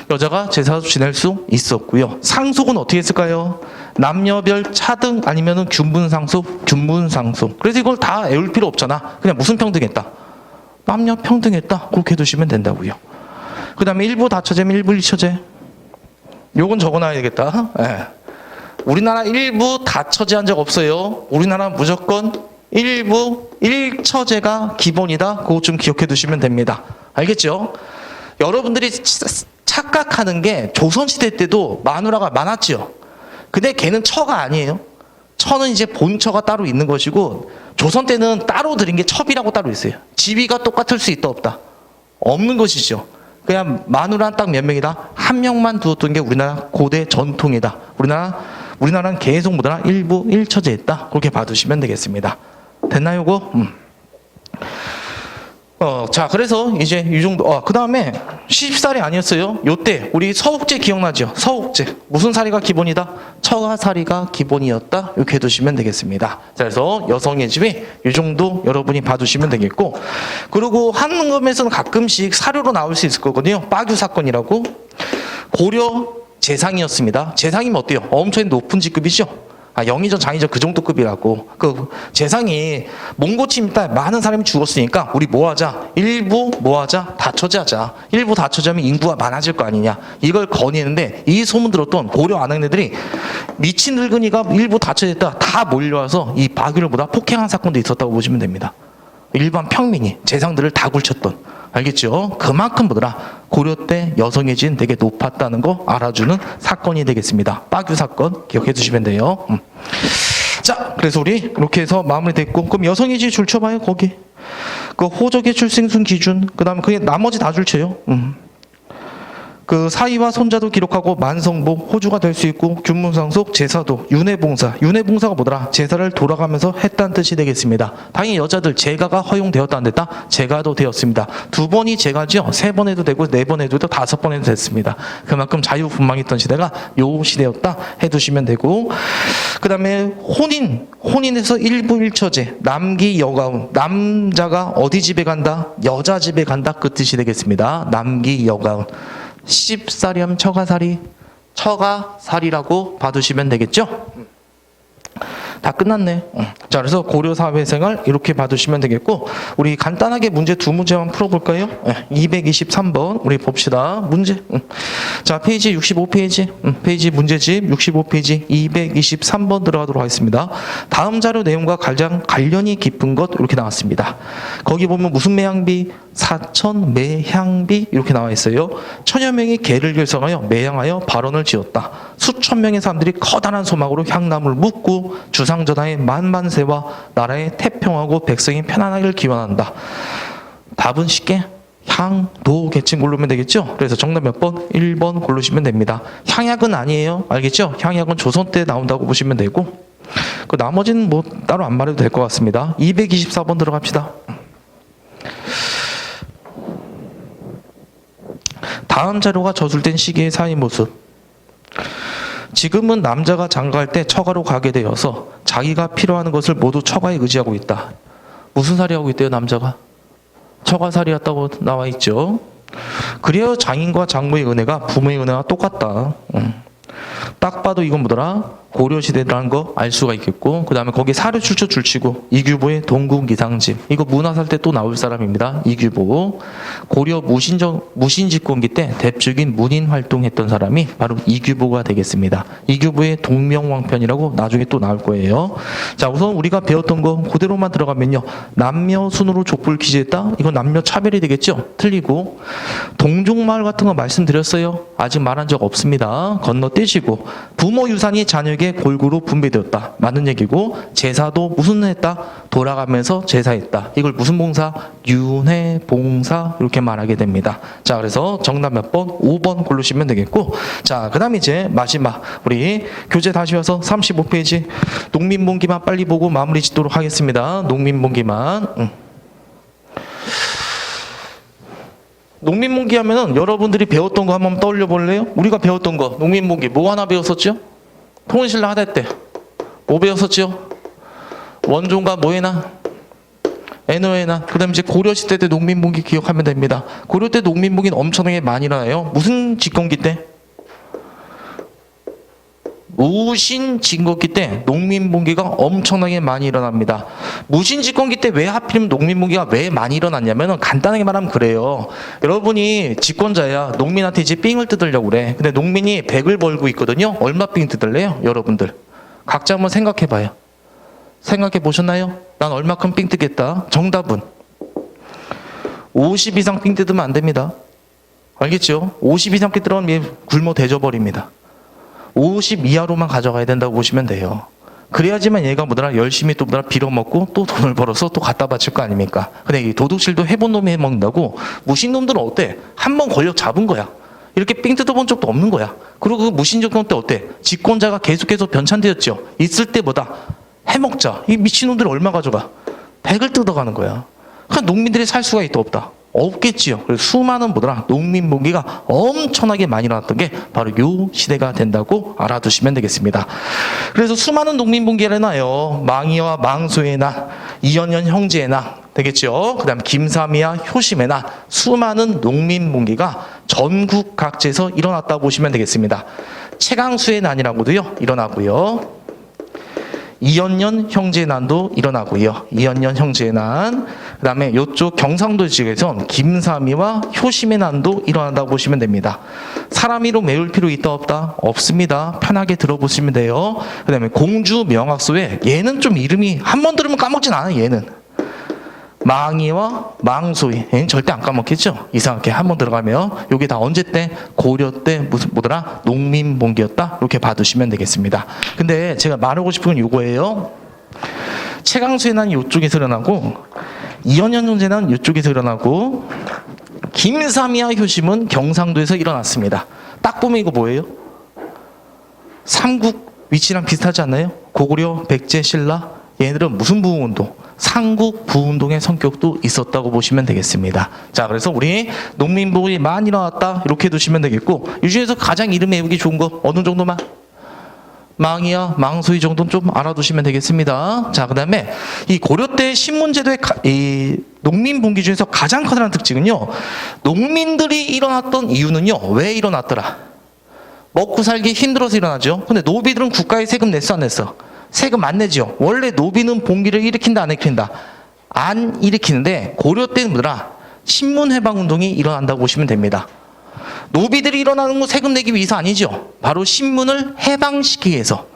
여자가 제사 지낼 수 있었고요. 상속은 어떻게 했을까요? 남녀별 차등 아니면은 균분상속, 균분상속. 그래서 이걸 다 외울 필요 없잖아. 그냥 무슨 평등했다? 남녀 평등했다. 그렇게 해두시면 된다고요. 그 다음에 일부 다처제면 일부 일처제. 요건 적어놔야 되겠다. 예. 우리나라 일부 다처제한 적 없어요. 우리나라 무조건 일부 일처제가 기본이다. 그거 좀 기억해 두시면 됩니다. 알겠죠? 여러분들이 착각하는 게 조선시대 때도 마누라가 많았지요. 근데 걔는 처가 아니에요. 처는 이제 본처가 따로 있는 것이고, 조선 때는 따로 드린 게 첩이라고 따로 있어요. 지위가 똑같을 수 있다 없다? 없는 것이죠. 그냥 마누라는 딱 몇 명이다? 한 명만 두었던 게 우리나라 고대 전통이다. 우리나라는 계속 뭐더라? 일부 일처제했다. 그렇게 봐두시면 되겠습니다. 됐나요, 이거? 자, 그래서 이제 이 정도. 그 다음에 시집살이 아니었어요. 요때 우리 서옥제 기억나죠? 서옥제. 무슨 살이가 기본이다? 처가살이가 기본이었다. 이렇게 해두시면 되겠습니다. 자, 그래서 여성의 집이 이 정도 여러분이 봐두시면 되겠고, 그리고 한금에서는 가끔씩 사료로 나올 수 있을 거거든요. 빠규 사건이라고. 고려 재상이었습니다. 재상이면 어때요? 엄청 높은 직급이죠? 영의정, 장의정 그 정도 급이라고. 그 재상이 몽고침 때 많은 사람이 죽었으니까 우리 뭐 하자? 일부 뭐 하자? 다처제하자. 일부 다처제하면 인구가 많아질 거 아니냐. 이걸 건의했는데, 이 소문 들었던 고려 안흥네들이 미친 늙은이가 일부 다처제했다 다 몰려와서 이 박유를 보다 폭행한 사건도 있었다고 보시면 됩니다. 일반 평민이 재상들을 다 굴쳤던. 알겠죠? 그만큼 뭐더라? 고려 때 여성의 지는 되게 높았다는 거 알아주는 사건이 되겠습니다. 빠규 사건 기억해 두시면 돼요. 자, 그래서 우리 이렇게 해서 마무리됐고, 그럼 여성의 지 줄쳐봐요. 거기 그 호적의 출생순 기준, 그 다음에 그게 나머지 다 줄쳐요. 그 사위와 손자도 기록하고, 만성부, 호주가 될 수 있고, 균문상속, 제사도, 윤회봉사. 윤회봉사가 뭐더라? 제사를 돌아가면서 했다는 뜻이 되겠습니다. 당연히 여자들 제가가 허용되었다 안 됐다? 제가도 되었습니다. 2번이 제가죠. 3번 해도 되고 4번 해도 되고 5번 해도 됐습니다. 그만큼 자유분방했던 시대가 요 시대였다 해두시면 되고, 그 다음에 혼인에서 일부 일처제, 남기 여가운. 남자가 어디 집에 간다? 여자 집에 간다. 그 뜻이 되겠습니다. 남기 여가운. 시집살이하면 처가살이, 처가살이라고 봐두시면 되겠죠? 다 끝났네. 자, 그래서 고려 사회생활 이렇게 봐두시면 되겠고, 우리 간단하게 문제 2문제만 풀어볼까요? 223번 우리 봅시다. 문제. 자, 페이지 65페이지, 페이지 문제집 65페이지 223번 들어가도록 하겠습니다. 다음 자료 내용과 가장 관련이 깊은 것 이렇게 나왔습니다. 거기 보면 무슨 매향비? 사천 매향비 이렇게 나와 있어요. 천여 명이 계를 결성하여 매향하여 발언을 지었다. 수천 명의 사람들이 커다란 소망으로 향나무를 묻고 주상전하의 만만세와 나라의 태평하고 백성이 편안하기를 기원한다. 답은 쉽게 향도 계층 고르면 되겠죠? 그래서 정답 몇 번? 1번 고르시면 됩니다. 향약은 아니에요. 알겠죠? 향약은 조선 때 나온다고 보시면 되고, 그 나머지는 뭐 따로 안 말해도 될 것 같습니다. 224번 들어갑시다. 다음 자료가 저술된 시기의 사회 모습. 지금은 남자가 장가갈 때 처가로 가게 되어서 자기가 필요한 것을 모두 처가에 의지하고 있다. 무슨 살이 하고 있대요, 남자가? 처가살이였다고 나와 있죠. 그래야 장인과 장모의 은혜가 부모의 은혜와 똑같다. 딱 봐도 이건 뭐더라? 고려시대라는 거 알 수가 있겠고, 그 다음에 거기 사료 출처 줄치고, 이규보의 동국이상집. 이거 문화살 때 또 나올 사람입니다. 이규보. 고려 무신집권기 때 대표적인 문인 활동했던 사람이 바로 이규보가 되겠습니다. 이규보의 동명왕편이라고 나중에 또 나올 거예요. 자, 우선 우리가 배웠던 거 그대로만 들어가면요. 남녀 순으로 족보를 기재했다? 이건 남녀 차별이 되겠죠? 틀리고, 동족마을 같은 거 말씀드렸어요. 아직 말한 적 없습니다. 건너뛰시고, 부모 유산이 자녀에게 골고루 분배되었다. 맞는 얘기고, 제사도 무슨 했다? 돌아가면서 제사했다. 이걸 무슨 봉사? 윤회 봉사 이렇게 말하게 됩니다. 자, 그래서 정답 몇 번? 5번 고르시면 되겠고, 자, 그 다음 이제 마지막 우리 교재 다시 와서 35페이지 농민봉기만 빨리 보고 마무리 짓도록 하겠습니다. 농민봉기만. 농민봉기 하면은 여러분들이 배웠던 거 한번 떠올려 볼래요? 우리가 배웠던 거 농민봉기 뭐 하나 배웠었죠? 통일신라 하대 때 뭐 배웠었지요? 원종과 뭐의 난? 애노의 난. 그 다음에 이제 고려시대 때 농민분기 기억하면 됩니다. 고려 때 농민분기는 엄청나게 많이 일어나요. 무슨 집권기 때? 무신집권기 때 농민분기가 엄청나게 많이 일어납니다. 무신집권기 때 왜 하필이면 농민분기가 왜 많이 일어났냐면 간단하게 말하면 그래요. 여러분이 집권자야. 농민한테 이제 삥을 뜯으려고 그래. 근데 농민이 100을 벌고 있거든요. 얼마 삥 뜯을래요? 여러분들. 각자 한번 생각해 봐요. 생각해 보셨나요? 난 얼마큼 삥 뜯겠다. 정답은 50 이상 삥 뜯으면 안 됩니다. 알겠죠? 50 이상 삥 뜯으면 굶어 대져버립니다. 50 이하로만 가져가야 된다고 보시면 돼요. 그래야지만 얘가 뭐더라 열심히 또 뭐더라 빌어먹고 또 돈을 벌어서 또 갖다 바칠 거 아닙니까? 근데 이 도둑질도 해본 놈이 해먹는다고. 무신놈들은 어때? 한 번 권력 잡은 거야. 이렇게 삥 뜯어본 적도 없는 거야. 그리고 그 무신정권 때 어때? 집권자가 계속해서 변찬되었죠. 있을 때보다 해먹자. 이 미친놈들이 얼마 가져가? 100을 뜯어가는 거야. 그러니까 농민들이 살 수가 있다 없다? 없겠지요. 그래서 수많은 뭐더라 농민분기가 엄청나게 많이 일어났던 게 바로 요 시대가 된다고 알아두시면 되겠습니다. 그래서 수많은 농민분기가 일어나요. 망이와 망소의 난, 이연년 형제의 난 되겠죠. 그 다음 김삼이와 효심의 난, 수많은 농민분기가 전국 각지에서 일어났다고 보시면 되겠습니다. 최강수의 난이라고도요 일어나고요. 이연년 형제의 난도 일어나고요. 이연년 형제의 난. 그 다음에 이쪽 경상도 지역에선 김삼이와 효심의 난도 일어난다고 보시면 됩니다. 사람이로 메울 필요 있다 없다? 없습니다. 편하게 들어보시면 돼요. 그 다음에 공주 명학소에 얘는 좀 이름이 한 번 들으면 까먹진 않아요. 얘는. 망이와 망소이. 얘는 절대 안 까먹겠죠? 이상하게 한 번 들어가면. 요게 다 언제 때? 고려 때 무슨 뭐더라? 농민분기였다? 이렇게 봐두시면 되겠습니다. 근데 제가 말하고 싶은 건 요거예요. 최강수의 난 요쪽에서 일어나고 이연년 형제의 난 요쪽에서 일어나고 김삼이와 효심은 경상도에서 일어났습니다. 딱 보면 이거 뭐예요? 삼국 위치랑 비슷하지 않나요? 고구려, 백제, 신라. 얘네들은 무슨 부흥운동? 삼국 부운동의 성격도 있었다고 보시면 되겠습니다. 자, 그래서 우리 농민분기 많이 일어났다 이렇게 두시면 되겠고, 이 중에서 가장 이름 외우기 좋은 거 어느 정도만? 망이야 망소이 정도는 좀 알아두시면 되겠습니다. 자, 그 다음에 이 고려 때 신문제도의 이 농민분기 중에서 가장 커다란 특징은요, 농민들이 일어났던 이유는요, 왜 일어났더라? 먹고 살기 힘들어서 일어나죠. 근데 노비들은 국가에 세금 냈어 안 냈어? 세금 안 내죠. 원래 노비는 봉기를 일으킨다 안 일으킨다? 안 일으키는데 고려 때는 뭐더라? 신문해방운동이 일어난다고 보시면 됩니다. 노비들이 일어나는 건 세금 내기 위해서 아니죠. 바로 신문을 해방시키기 위해서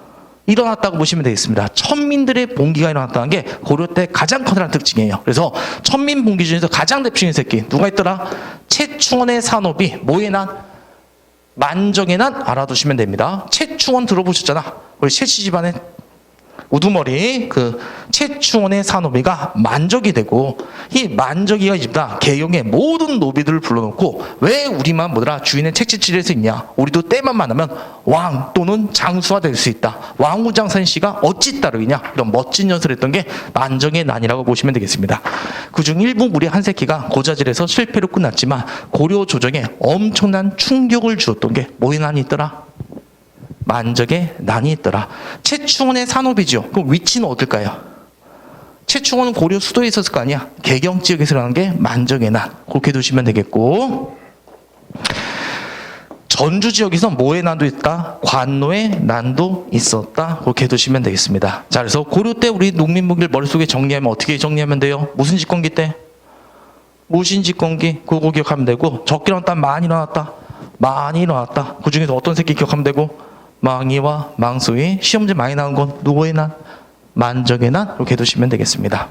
일어났다고 보시면 되겠습니다. 천민들의 봉기가 일어났다는 게 고려 때 가장 커다란 특징이에요. 그래서 천민 봉기 중에서 가장 대표적인 새끼 누가 있더라? 최충원의 산업이 뭐의 난? 만정의 난 알아두시면 됩니다. 최충원 들어보셨잖아. 우리 최씨 집안의 우두머리 그 최충원의 산업이가 만적이 되고, 이 만적이가 이제다 개경의 모든 노비들을 불러놓고 왜 우리만 뭐더라 주인의 책찍질할 수 있냐, 우리도 때만 만나면 왕 또는 장수가 될 수 있다, 왕후장산 씨가 어찌 따르느냐, 이런 멋진 연설을 했던 게 만정의 난이라고 보시면 되겠습니다. 그중 일부 무리 한 새끼가 고자질에서 실패로 끝났지만 고려 조정에 엄청난 충격을 주었던 게 뭐의 난이 있더라? 만적의 난이 있더라. 최충원의 산업이죠. 그럼 위치는 어딜까요? 최충원은 고려 수도에 있었을 거 아니야. 개경 지역에서 일어난 게 만적의 난. 그렇게 두시면 되겠고, 전주 지역에서 뭐의 난도 있다? 관노의 난도 있었다. 그렇게 두시면 되겠습니다. 자, 그래서 고려 때 우리 농민분기를 머릿속에 정리하면 어떻게 정리하면 돼요? 무슨 집권기 때? 무신집권기. 그거 기억하면 되고, 적게 일어났다, 많이 일어났다, 많이 일어났다. 그 중에서 어떤 새끼 기억하면 되고, 망이와 망소이. 시험제 많이 나온 건 누구의 난? 만적의 난. 이렇게 두시면 되겠습니다.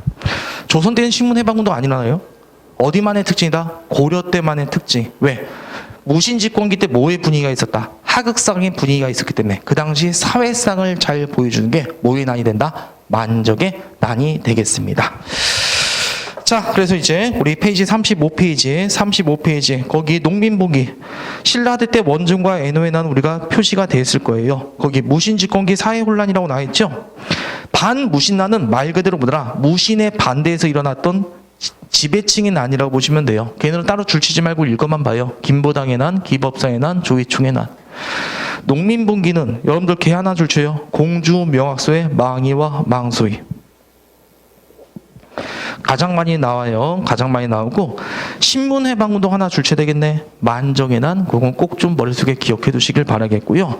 조선 때는 신문해방운동 안 일어나요? 어디만의 특징이다? 고려 때만의 특징. 왜? 무신집권기 때 뭐의 분위기가 있었다? 하극상의 분위기가 있었기 때문에 그 당시 사회상을 잘 보여주는 게 뭐의 난이 된다? 만적의 난이 되겠습니다. 자, 그래서 이제 우리 페이지 35페이지 거기 농민분기 신라대 때 원증과 애노의 난 우리가 표시가 됐을 거예요. 거기 무신집권기 사회혼란이라고 나와있죠. 반무신난은 말 그대로 뭐더라? 무신의 반대에서 일어났던 지배층의 난이라고 보시면 돼요. 걔네는 따로 줄치지 말고 읽어만 봐요. 김보당의 난, 기법상의 난, 조이충의 난. 농민분기는 여러분들 개 하나 줄쳐요. 공주 명확소의 망이와 망소이. 가장 많이 나와요. 가장 많이 나오고 신문해방운동 하나 줄쳐야 되겠네. 만정의 난. 그건 꼭 좀 머릿속에 기억해 두시길 바라겠고요.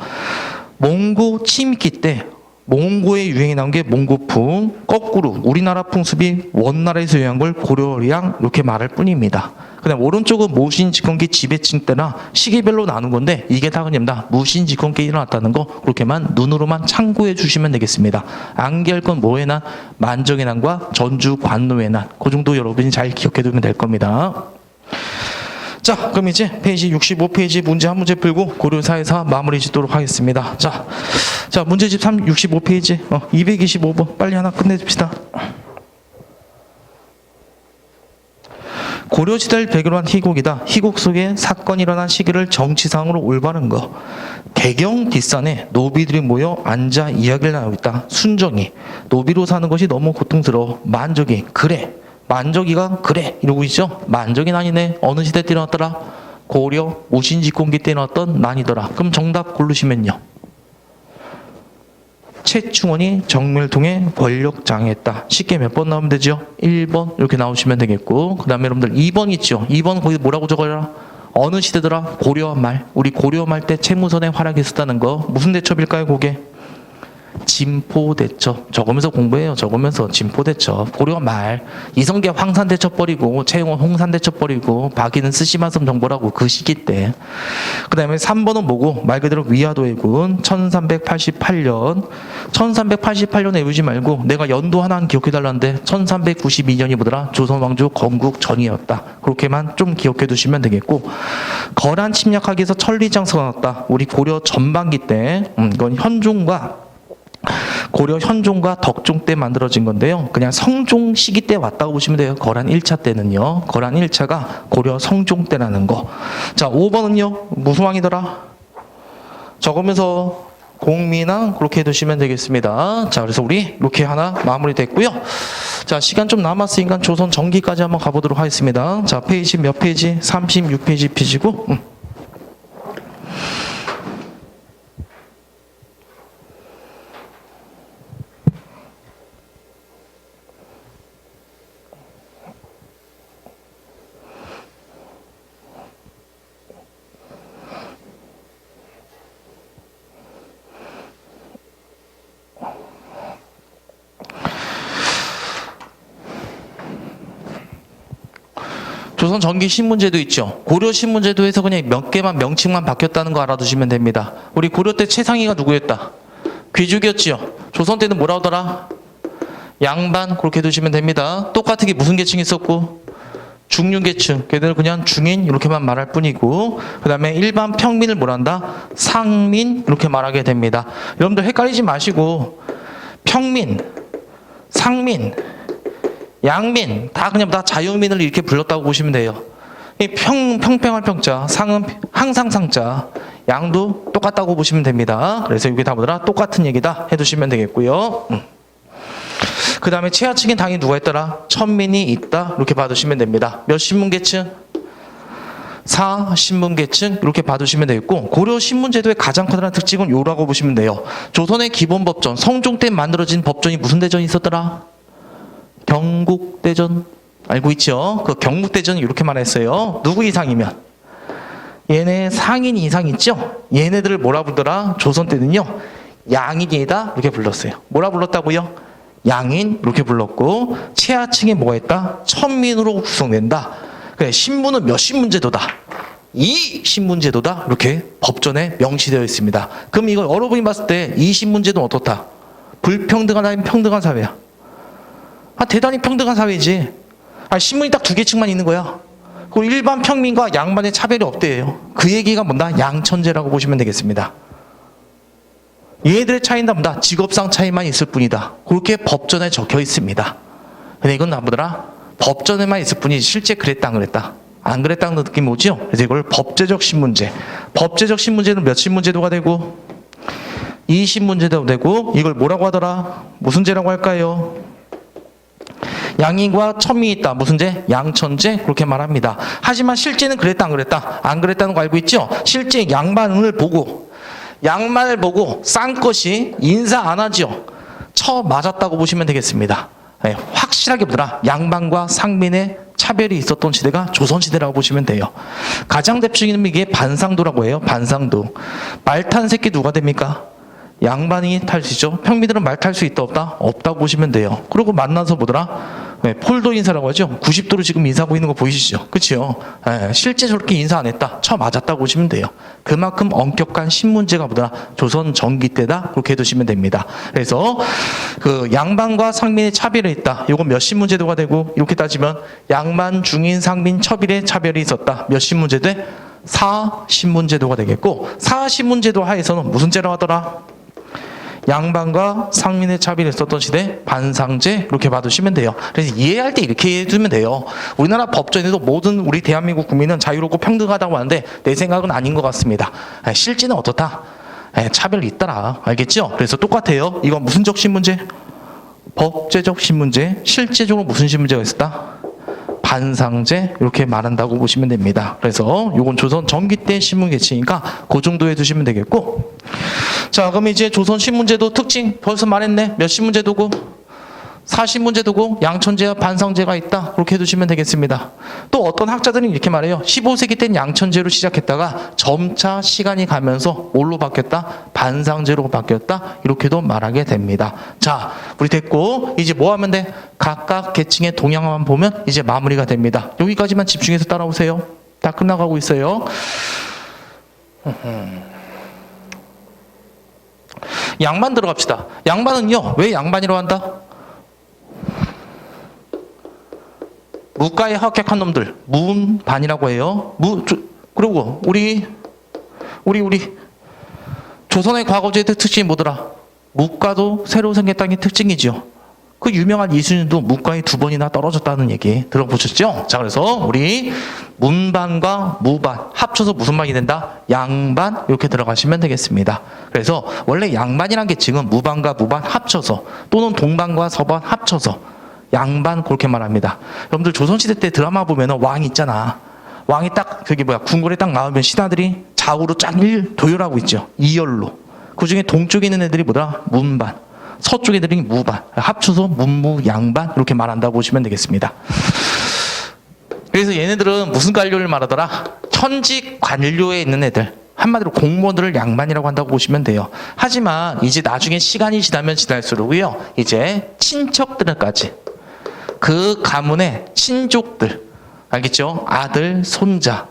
몽고 침입기 때 몽고의 유행이 나온 게 몽고풍, 거꾸로 우리나라 풍습이 원나라에서 유행한 걸 고려량 이렇게 말할 뿐입니다. 그다음 오른쪽은 무신직권기 지배층 때나 시기별로 나눈 건데 이게 다 그냥 무신직권기 일어났다는 거 그렇게만 눈으로만 참고해 주시면 되겠습니다. 암기할 건 뭐의 난, 만정의 난과 전주 관노의 난, 그 정도 여러분이 잘 기억해 두면 될 겁니다. 자, 그럼 이제 페이지 65페이지 문제 한 문제 풀고 고려사에서 마무리 짓도록 하겠습니다. 자, 문제집 65페이지 225번 빨리 하나 끝내줍시다. 고려시대를 배경으로 한 희곡이다. 희곡 속에 사건이 일어난 시기를 정치상으로 올바른 거. 개경 뒷산에 노비들이 모여 앉아 이야기를 나누고 있다. 순정이 노비로 사는 것이 너무 고통스러워. 만족이 그래. 만족이가 그래 이러고 있죠. 만족이 난이네. 어느 시대 때 일어났더라? 고려 무신직공기 때 일어났던 난이더라. 그럼 정답 고르시면요. 최충원이 정밀통에 권력 장애했다. 쉽게 몇 번 나오면 되죠? 1번 이렇게 나오시면 되겠고, 그 다음에 여러분들 2번 있죠? 2번 거기 뭐라고 적어라? 어느 시대더라? 고려 말. 우리 고려 말 때 채무선의 활약이 있었다는 거. 무슨 대첩일까요? 그게 진포대첩. 적으면서 공부해요. 적으면서 진포대첩. 고려 말. 이성계 황산대첩 버리고 채용은 홍산대첩 버리고 박이는 스시마섬 정보라고 그 시기 때. 그 다음에 3번은 뭐고? 말 그대로 위화도해군 1388년. 1388년 외우지 말고 내가 연도 하나는 기억해달라는데 1392년이 뭐더라? 조선왕조 건국 전이었다. 그렇게만 좀 기억해 두시면 되겠고, 거란 침략하기 위해서 천리장서가 나왔다. 우리 고려 전반기 때 이건 고려 현종과 덕종 때 만들어진 건데요. 그냥 성종 시기 때 왔다고 보시면 돼요. 거란 1차 때는요. 거란 1차가 고려 성종 때라는 거. 자, 5번은요. 무슨 왕이더라? 적으면서 공민왕 그렇게 해두시면 되겠습니다. 자, 그래서 우리 이렇게 하나 마무리됐고요. 자, 시간 좀 남았으니까 조선 전기까지 한번 가보도록 하겠습니다. 자, 페이지 몇 페이지? 36페이지 피시고. 조선 전기 신문제도 있죠. 고려 신문제도에서 그냥 몇 개만 명칭만 바뀌었다는 거 알아두시면 됩니다. 우리 고려 때 최상위가 누구였다? 귀족이었지요. 조선 때는 뭐라 하더라? 양반 그렇게 두시면 됩니다. 똑같은 게 무슨 계층이 있었고? 중류계층. 걔들은 그냥 중인 이렇게만 말할 뿐이고, 그 다음에 일반 평민을 뭐라 한다? 상민 이렇게 말하게 됩니다. 여러분들 헷갈리지 마시고 평민, 상민, 양민 다 그냥 다 자유민을 이렇게 불렀다고 보시면 돼요. 이 평평할 평자, 상은 항상 상자, 양도 똑같다고 보시면 됩니다. 그래서 이게 다 뭐더라? 똑같은 얘기다 해두시면 되겠고요. 그 다음에 최하층인 당이 누가 있더라? 천민이 있다 이렇게 봐두시면 됩니다. 몇 신분계층? 4 신분계층 이렇게 봐두시면 되겠고, 고려 신문제도의 가장 커다란 특징은 요라고 보시면 돼요. 조선의 기본 법전, 성종 때 만들어진 법전이 무슨 대전이 있었더라? 경국대전 알고 있죠? 그 경국대전이 이렇게 말했어요. 누구 이상이면? 얘네 상인 이상 있죠? 얘네들을 뭐라 부르더라? 조선 때는요 양인이다 이렇게 불렀어요. 뭐라 불렀다고요? 양인 이렇게 불렀고, 최하층에 뭐가 있다? 천민으로 구성된다. 그래, 신분은 몇 신분제도다? 2 신분제도다 이렇게 법전에 명시되어 있습니다. 그럼 이거 여러분이 봤을 때 이 신분제도는 어떻다? 불평등한 아니면 평등한 사회야? 대단히 평등한 사회지. 신분이 딱 2계층만 있는 거야. 그리고 일반 평민과 양반의 차별이 없대요. 그 얘기가 뭔다? 양천제라고 보시면 되겠습니다. 얘들의 차이는 다 뭔다? 직업상 차이만 있을 뿐이다. 그렇게 법전에 적혀 있습니다. 근데 이건 나보더라? 법전에만 있을 뿐이지 실제 그랬다 안 그랬다? 안 그랬다는 느낌이 오죠? 그래서 이걸 법제적 신문제. 법제적 신문제는 몇 신문제도가 되고? 2 신문제도가 되고, 이걸 뭐라고 하더라? 무슨 제라고 할까요? 양인과 천민이 있다. 무슨 제? 양천제 그렇게 말합니다. 하지만 실제는 그랬다 안 그랬다? 안 그랬다는 거 알고 있죠? 실제 양반을 보고 양말 보고 싼 것이 인사 안 하죠. 쳐 맞았다고 보시면 되겠습니다. 네, 확실하게 보더라. 양반과 상민의 차별이 있었던 시대가 조선시대라고 보시면 돼요. 가장 대표적인 이게 반상도라고 해요. 반상도. 말 탄 새끼 누가 됩니까? 양반이 탈 수 있죠. 평민들은 말 탈 수 있다 없다? 없다고 보시면 돼요. 그리고 만나서 보더라. 네, 폴도 인사라고 하죠. 90도로 지금 인사하고 있는 거 보이시죠? 그렇죠? 네, 실제 저렇게 인사 안 했다. 쳐 맞았다고 보시면 돼요. 그만큼 엄격한 신문제가 보더라. 조선 전기 때다. 그렇게 해두시면 됩니다. 그래서 그 양반과 상민의 차별이 있다. 이건 몇 신문제도가 되고 이렇게 따지면 양반, 중인, 상민, 첩일의 차별이 있었다. 몇 신문제도? 사신문제도가 되겠고 사신문제도 하에서는 무슨 제로 하더라? 양반과 상민의 차별이 있었던 시대 반상제 이렇게 봐두시면 돼요. 그래서 이해할 때 이렇게 해두면 돼요. 우리나라 법전에도 모든 우리 대한민국 국민은 자유롭고 평등하다고 하는데 내 생각은 아닌 것 같습니다. 실제는 어떻다? 차별이 있더라. 알겠죠? 그래서 똑같아요. 이건 무슨적 신문제? 법제적 신문제. 실제적으로 무슨 신문제가 있었다? 반상제 이렇게 말한다고 보시면 됩니다. 그래서 이건 조선 전기 때 신문 계층이니까 그 정도 해두시면 되겠고, 자 그럼 이제 조선 신문제도 특징 벌써 말했네. 몇 신문제도고? 사신문제도고 양천제와 반상제가 있다. 그렇게 해두시면 되겠습니다. 또 어떤 학자들은 이렇게 말해요. 15세기 땐 양천제로 시작했다가 점차 시간이 가면서 뭘로 바뀌었다? 반상제로 바뀌었다. 이렇게도 말하게 됩니다. 자, 우리 됐고 이제 뭐 하면 돼? 각각 계층의 동향만 보면 이제 마무리가 됩니다. 여기까지만 집중해서 따라오세요. 다 끝나가고 있어요. 양반 들어갑시다. 양반은요, 왜 양반이라고 한다? 무가에 합격한 놈들 문반이라고 해요. 그리고 우리 조선의 과거제의 특징이 뭐더라? 무가도 새로 생겼다는 게 특징이죠. 그 유명한 이순신도 무가에 2번이나 떨어졌다는 얘기 들어보셨죠? 자, 그래서 우리 문반과 무반 합쳐서 무슨 반이 된다? 양반 이렇게 들어가시면 되겠습니다. 그래서 원래 양반이란 계층은 무반과 무반 합쳐서 또는 동반과 서반 합쳐서 양반 그렇게 말합니다. 여러분들 조선시대 때 드라마 보면은 왕 있잖아. 왕이 딱 저기 궁궐에 딱 나오면 신하들이 좌우로 쫙 도열하고 있죠. 2열로. 그 중에 동쪽에 있는 애들이 뭐다? 문반. 서쪽 애들이 무반. 합쳐서 문무 양반 이렇게 말한다고 보시면 되겠습니다. 그래서 얘네들은 무슨 관료를 말하더라? 현직 관료에 있는 애들. 한마디로 공무원들을 양반이라고 한다고 보시면 돼요. 하지만 이제 나중에 시간이 지나면 지날수록요, 이제 친척들까지 그 가문의 친족들, 알겠죠? 아들, 손자,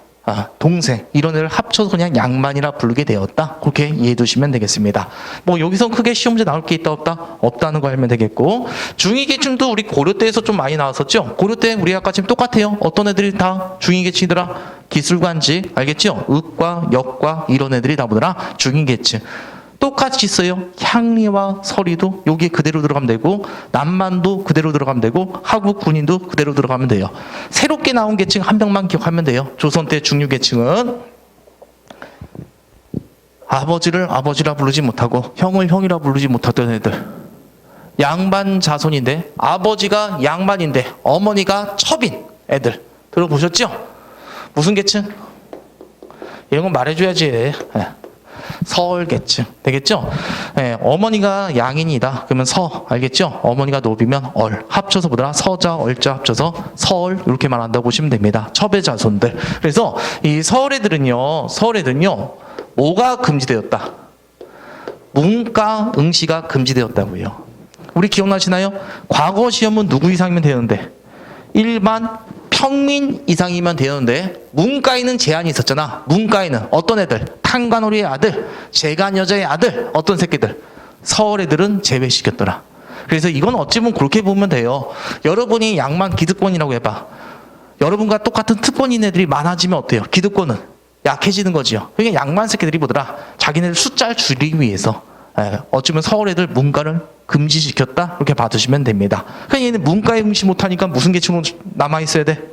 동생 이런 애를 합쳐서 그냥 양반이라 부르게 되었다. 그렇게 이해해 두시면 되겠습니다. 뭐 여기서 크게 시험 문제 나올 게 있다 없다? 없다는 거 알면 되겠고, 중위계층도 우리 고려 때에서 좀 많이 나왔었죠. 고려 때 우리 아까 지금 똑같아요. 어떤 애들이 다 중위계층이더라? 기술관직, 알겠죠? 의과, 역과 이런 애들이 다 보더라? 중위계층. 똑같이 있어요. 향리와 서리도 여기에 그대로 들어가면 되고, 남만도 그대로 들어가면 되고, 하국 군인도 그대로 들어가면 돼요. 새롭게 나온 계층 한 명만 기억하면 돼요. 조선 때 중류 계층은 아버지를 아버지라 부르지 못하고 형을 형이라 부르지 못하던 애들. 양반 자손인데 아버지가 양반인데 어머니가 첩인 애들. 들어보셨죠? 무슨 계층? 이런 건 말해줘야지. 서얼계층 되겠죠? 어머니가 양인이다 그러면 서, 알겠죠? 어머니가 노비면 얼, 합쳐서 보더라 서자 얼자 합쳐서 서얼 이렇게 말한다고 보시면 됩니다. 첩의 자손들. 그래서 이 서얼애들은요 뭐가 금지되었다? 문과 응시가 금지되었다고요. 우리 기억나시나요? 과거 시험은 누구 이상이면 되는데 일반 평민 이상이면 되는데 문과에는 제한이 있었잖아. 문과에는 어떤 애들? 탄관오리의 아들, 재간 여자의 아들, 어떤 새끼들? 서울 애들은 제외시켰더라. 그래서 이건 어찌 보면 그렇게 보면 돼요. 여러분이 양만 기득권이라고 해봐. 여러분과 똑같은 특권인 애들이 많아지면 어때요? 기득권은 약해지는 거지요. 그러니까 양만 새끼들이 보더라. 자기네들 숫자를 줄이기 위해서 어쩌면 서울 애들 문과를 금지시켰다 이렇게 봐두시면 됩니다. 그러니까 얘는 문과에 응시 못하니까 무슨 계층으로 남아있어야 돼?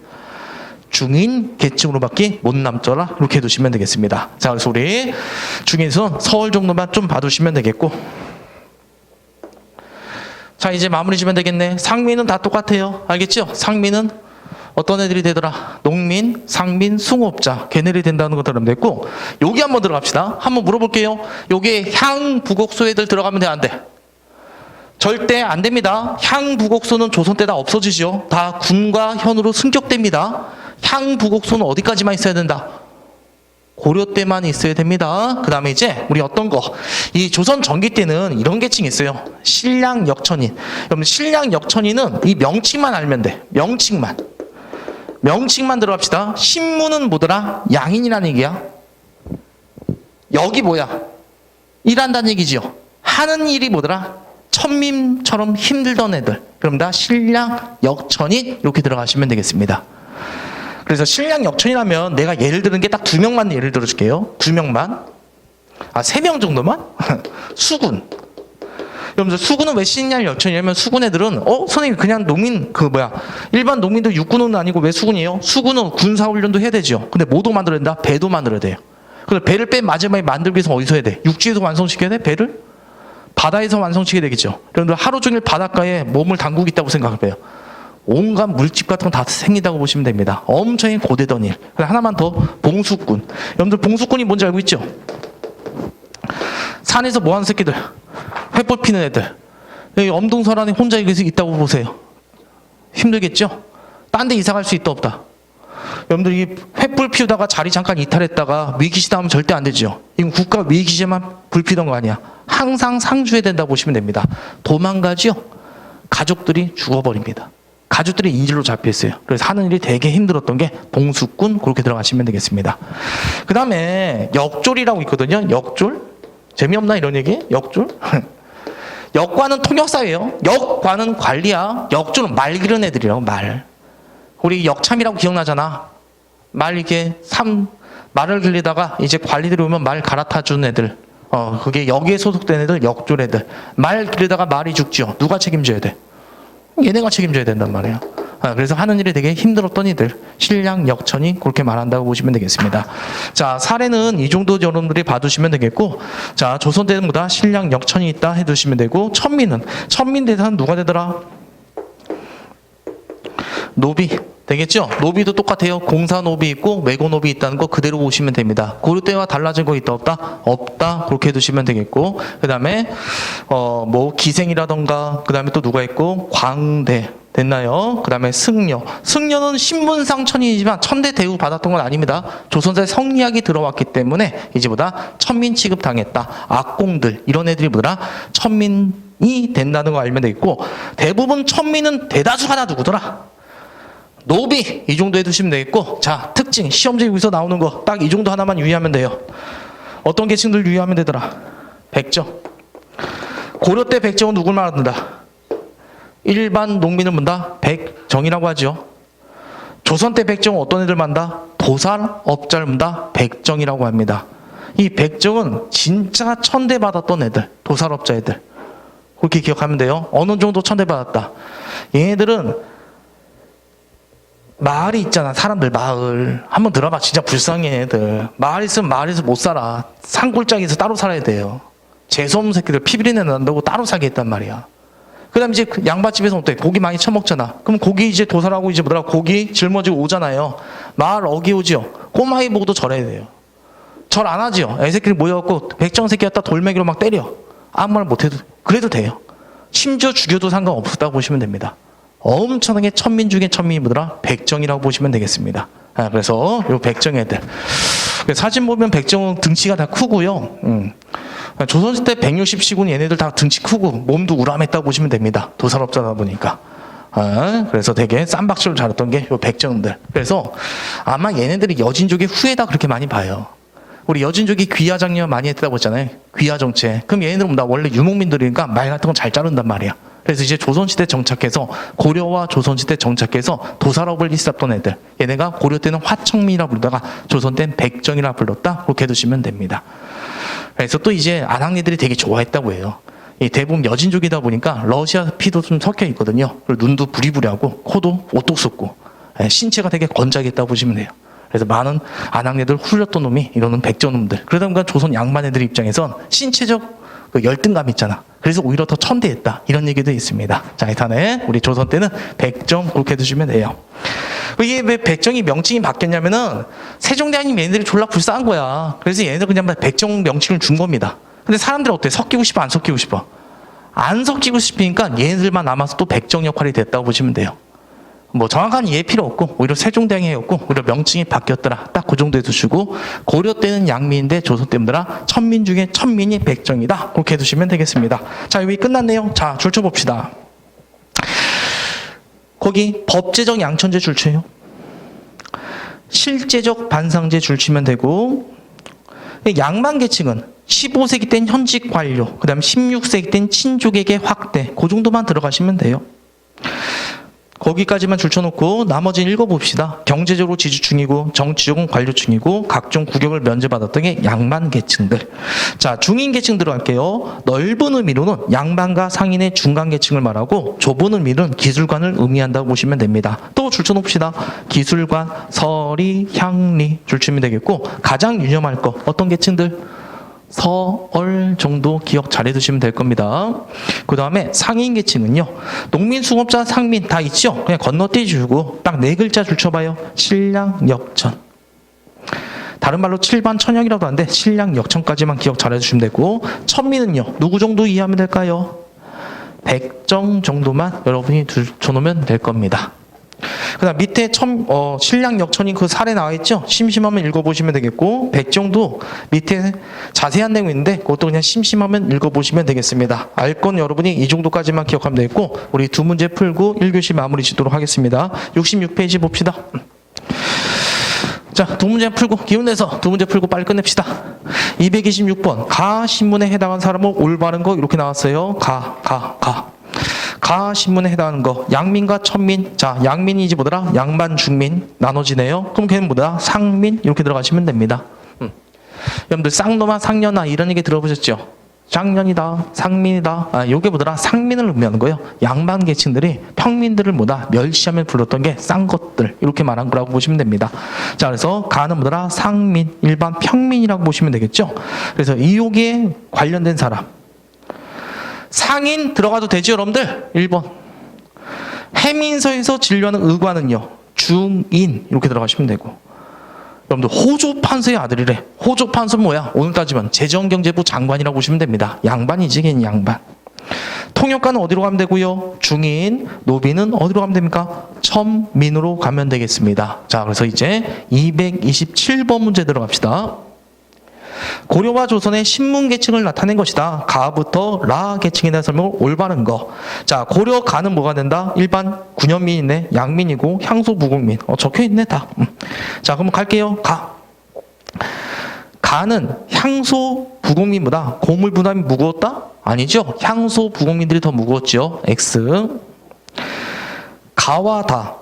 중인 계층으로밖에 못 남더라 이렇게 해두시면 되겠습니다. 자, 그래서 우리 중인에서는 서울 정도만 좀 봐두시면 되겠고, 자 이제 마무리 지면 되겠네. 상민은 다 똑같아요. 알겠죠? 상민은 어떤 애들이 되더라? 농민, 상민, 숭업자 걔네들이 된다는 거 들으면 됐고, 여기 한번 들어갑시다. 한번 물어볼게요. 여기 향부곡소 애들 들어가면 돼, 안 돼? 절대 안 됩니다. 향부곡소는 조선 때 다 없어지죠. 다 군과 현으로 승격됩니다. 향부곡소는 어디까지만 있어야 된다? 고려 때만 있어야 됩니다. 그 다음에 이제 우리 어떤 거, 이 조선 전기 때는 이런 계층이 있어요. 신량 역천인. 여러분 신량 역천인은 이 명칭만 알면 돼. 명칭만 들어갑시다. 신무는 뭐더라? 양인이라는 얘기야. 여기 뭐야? 일한다는 얘기지요. 하는 일이 뭐더라? 천민처럼 힘들던 애들. 그럼 다 신량 역천인 이렇게 들어가시면 되겠습니다. 그래서 신량 역천이라면 내가 예를 드는 게 딱 2명만 예를 들어줄게요. 2명만. 3명 정도만? 수군. 여러분들 수군은 왜 신량 역천이냐면 수군 애들은 선생님 그냥 농민 일반 농민도 육군은 아니고 왜 수군이에요? 수군은 군사훈련도 해야 되죠. 근데 뭐도 만들어야 된다? 배도 만들어야 돼요. 그래서 배를 맨 마지막에 만들기 위해서 어디서 해야 돼? 육지에서 완성시켜야 돼? 배를? 바다에서 완성시켜야 되겠죠. 여러분들 하루 종일 바닷가에 몸을 담그고 있다고 생각해봐요. 온갖 물집 같은 거 다 생긴다고 보시면 됩니다. 엄청히 고되던 일. 하나만 더, 봉수꾼. 여러분들 봉수꾼이 뭔지 알고 있죠? 산에서 뭐하는 새끼들? 횃불 피는 애들. 여기 엄동설 안에 혼자 여기서 있다고 보세요. 힘들겠죠? 딴 데 이사 갈 수 있다 없다? 여러분들 이 횃불 피우다가 자리 잠깐 이탈했다가 위기시 나오면 절대 안 되죠. 이건 국가 위기시에만 불 피던 거 아니야. 항상 상주해야 된다고 보시면 됩니다. 도망가죠? 가족들이 죽어버립니다. 가족들이 인질로 잡혀있어요. 그래서 하는 일이 되게 힘들었던 게 봉수꾼, 그렇게 들어가시면 되겠습니다. 그 다음에 역졸이라고 있거든요. 역졸? 재미없나 이런 얘기? 역졸? 역관은 통역사예요. 역관은 관리야. 역졸은 말 기르는 애들이라고, 말. 우리 역참이라고 기억나잖아. 말을 길리다가 이제 관리들이 오면 말 갈아타 주는 애들. 그게 여기에 소속된 애들, 역졸 애들. 말 길리다가 말이 죽죠. 누가 책임져야 돼? 얘네가 책임져야 된단 말이에요. 그래서 하는 일이 되게 힘들었던 이들, 신량 역천이 그렇게 말한다고 보시면 되겠습니다. 자, 사례는 이 정도 여러분들이 봐두시면 되겠고, 자, 조선 때는 뭐다? 신량 역천이 있다 해두시면 되고, 천민 대사는 누가 되더라? 노비 되겠죠? 노비도 똑같아요. 공사노비 있고 외고노비 있다는 거 그대로 보시면 됩니다. 고려 때와 달라진 거 있다 없다? 없다. 그렇게 해두시면 되겠고, 그 다음에 기생이라던가, 그 다음에 또 누가 있고, 광대 됐나요? 그 다음에 승려는 신분상 천인이지만 천대 대우 받았던 건 아닙니다. 조선사에 성리학이 들어왔기 때문에 이제 천민 취급 당했다. 악공들 이런 애들이 천민이 된다는 거 알면 되겠고, 대부분 천민은 대다수가 다 누구더라? 노비 이 정도 해두시면 되겠고, 자, 특징 시험지 여기서 나오는 거 딱 이 정도 하나만 유의하면 돼요. 어떤 계층들 유의하면 되더라? 백정. 고려 때 백정은 누굴 말한다? 일반 농민을 문다? 백정이라고 하죠. 조선 때 백정은 어떤 애들 만다? 도살업자를 문다? 백정이라고 합니다. 이 백정은 진짜 천대받았던 애들, 도살업자 애들. 그렇게 기억하면 돼요. 어느 정도 천대받았다? 얘네들은 마을이 있잖아. 사람들 마을 한번 들어봐. 진짜 불쌍해 애들. 마을 있으면 마을에서 못 살아. 산골짜기에서 따로 살아야 돼요. 재수없는 새끼들 피비린내 난다고 따로 살게 했단 말이야. 그 다음에 이제 양반집에서 어때? 고기 많이 처먹잖아. 그럼 고기 이제 도살하고 이제 고기 짊어지고 오잖아요. 마을 어기 오지요. 꼬마이 보고도 절해야 돼요. 절 안 하지요. 애새끼를 모여갖고 백정 새끼 갖다 돌멩이로 막 때려. 아무 말 못해도 그래도 돼요. 심지어 죽여도 상관없었다고 보시면 됩니다. 엄청나게 천민 중에 천민이 뭐더라? 백정이라고 보시면 되겠습니다. 그래서 요 백정 애들. 사진 보면 백정은 등치가 다 크고요. 조선시대 160시군 얘네들 다 등치 크고 몸도 우람했다고 보시면 됩니다. 도살업자다 보니까. 그래서 되게 쌈박질을 잘했던 게 요 백정들. 그래서 아마 얘네들이 여진족의 후예다 그렇게 많이 봐요. 우리 여진족이 귀하장려 많이 했다고 했잖아요. 귀하정체. 그럼 얘네들은 원래 유목민들이니까 말 같은 건 잘 자른단 말이야. 그래서 이제 조선시대 정착해서, 고려와 조선시대 정착해서 도살업을 했었던 애들, 얘네가 고려 때는 화청민이라 부르다가 조선 때는 백정이라 불렀다. 그렇게 해두시면 됩니다. 그래서 또 이제 안학리들이 되게 좋아했다고 해요. 이 대부분 여진족이다 보니까 러시아 피도 좀 섞여 있거든요. 그리고 눈도 부리부리하고 코도 오똑 쏟고 신체가 되게 건장했다고 보시면 돼요. 그래서 많은 안학리들 훌렸던 놈이 이러는 백정놈들. 그러다 보니까 조선 양반 애들 입장에선 신체적 열등감 있잖아. 그래서 오히려 더 천대했다. 이런 얘기도 있습니다. 자, 일단은 우리 조선 때는 백정 그렇게 두시면 돼요. 이게 왜 백정이 명칭이 바뀌었냐면은 세종대왕님 얘네들이 졸라 불쌍한 거야. 그래서 얘네들 그냥 백정 명칭을 준 겁니다. 근데 사람들은 어때? 섞이고 싶어, 안 섞이고 싶어? 안 섞이고 싶으니까 얘네들만 남아서 또 백정 역할이 됐다고 보시면 돼요. 뭐 정확한 이해 필요 없고 오히려 세종대왕이었고 오히려 명칭이 바뀌었더라. 딱 그 정도에 두시고 고려 때는 양민인데 조선 때문이라 천민 중에 천민이 백정이다. 그렇게 해두시면 되겠습니다. 자, 여기 끝났네요. 자, 줄쳐 봅시다. 거기 법제적 양천제 줄쳐요. 실제적 반상제 줄치면 되고 양반 계층은 15세기 땐 현직 관료, 그 다음에 16세기 땐 친족에게 확대, 그 정도만 들어가시면 돼요. 거기까지만 줄쳐놓고 나머지는 읽어봅시다. 경제적으로 지주층이고 정치적으로 관료층이고 각종 국역을 면제받았던 게 양반 계층들. 자, 중인 계층 들어갈게요. 넓은 의미로는 양반과 상인의 중간 계층을 말하고 좁은 의미는 기술관을 의미한다고 보시면 됩니다. 또 줄쳐놓읍시다. 기술관, 서리, 향리 줄치면 되겠고 가장 유념할 거 어떤 계층들? 서얼 정도 기억 잘 해두시면 될 겁니다. 그 다음에 상인 계층은요. 농민, 수급자, 상민 다 있죠? 그냥 건너뛰 주고 딱 네 글자 줄쳐봐요. 신량, 역천. 다른 말로 칠반, 천역이라도 하는데 신량, 역천까지만 기억 잘 해주시면 되고 천민은요. 누구 정도 이해하면 될까요? 백정 정도만 여러분이 줄쳐놓으면 될 겁니다. 그 다음 밑에 신량 역천이 그 사례 나와 있죠? 심심하면 읽어보시면 되겠고 백정도 밑에 자세한 내용이 있는데 그것도 그냥 심심하면 읽어보시면 되겠습니다. 알 건 여러분이 이 정도까지만 기억하면 되겠고 우리 두 문제 풀고 1교시 마무리 짓도록 하겠습니다. 66페이지 봅시다. 자, 두 문제 풀고 기운내서 두 문제 풀고 빨리 끝냅시다. 226번 가 신문에 해당한 사람은 올바른 거 이렇게 나왔어요. 가 신문에 해당하는 거 양민과 천민. 자, 양민이지 뭐더라? 양반 중민 나눠지네요. 그럼 걔는 뭐더라? 상민 이렇게 들어가시면 됩니다. 여러분들 쌍놈아 상년아 이런 얘기 들어보셨죠? 쌍년이다 상민이다. 요게 뭐더라? 상민을 의미하는 거예요. 양반 계층들이 평민들을 뭐다? 멸시하며 불렀던 게 싼 것들 이렇게 말한 거라고 보시면 됩니다. 자, 그래서 가는 뭐더라? 상민 일반 평민이라고 보시면 되겠죠. 그래서 이 요기에 관련된 사람 상인 들어가도 되죠, 여러분들? 1번. 해민서에서 진료하는 의관은요, 중인, 이렇게 들어가시면 되고. 여러분들, 호조판서의 아들이래. 호조판서는 뭐야? 오늘 따지면 재정경제부 장관이라고 보시면 됩니다. 양반이지, 걔는 양반. 통역가는 어디로 가면 되고요? 중인, 노비는 어디로 가면 됩니까? 천민으로 가면 되겠습니다. 자, 그래서 이제 227번 문제 들어갑시다. 고려와 조선의 신문 계층을 나타낸 것이다. 가부터 라 계층에 대한 설명을 올바른 거. 자, 고려 가는 뭐가 된다? 일반 군현민이네. 양민이고 향소 부국민. 적혀 있네 다. 자, 그럼 갈게요. 가는 향소 부국민보다 고물 부담이 무거웠다? 아니죠. 향소 부국민들이 더 무거웠죠. X. 가와 다.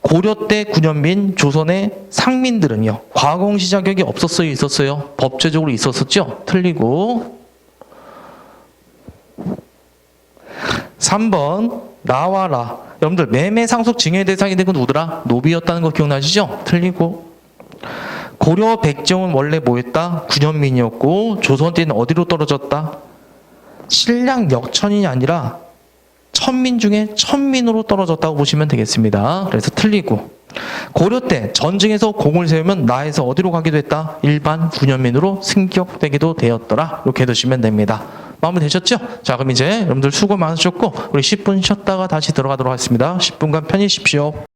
고려 때 군현민, 조선의 상민들은요. 과공시 자격이 없었어요? 있었어요? 법제적으로 있었었죠? 틀리고. 3번 나와 라. 여러분들 매매 상속 증여 대상이 된 건 누구더라? 노비였다는 거 기억나시죠? 틀리고. 고려 백정은 원래 뭐였다? 군현민이었고 조선 때는 어디로 떨어졌다? 신량 역천이 아니라 천민 중에 천민으로 떨어졌다고 보시면 되겠습니다. 그래서 틀리고. 고려 때 전쟁에서 공을 세우면 나에서 어디로 가기도 했다? 일반 군현민으로 승격되기도 되었더라. 이렇게 해두시면 됩니다. 마무리 되셨죠? 자, 그럼 이제 여러분들 수고 많으셨고 우리 10분 쉬었다가 다시 들어가도록 하겠습니다. 10분간 편히 쉬십시오.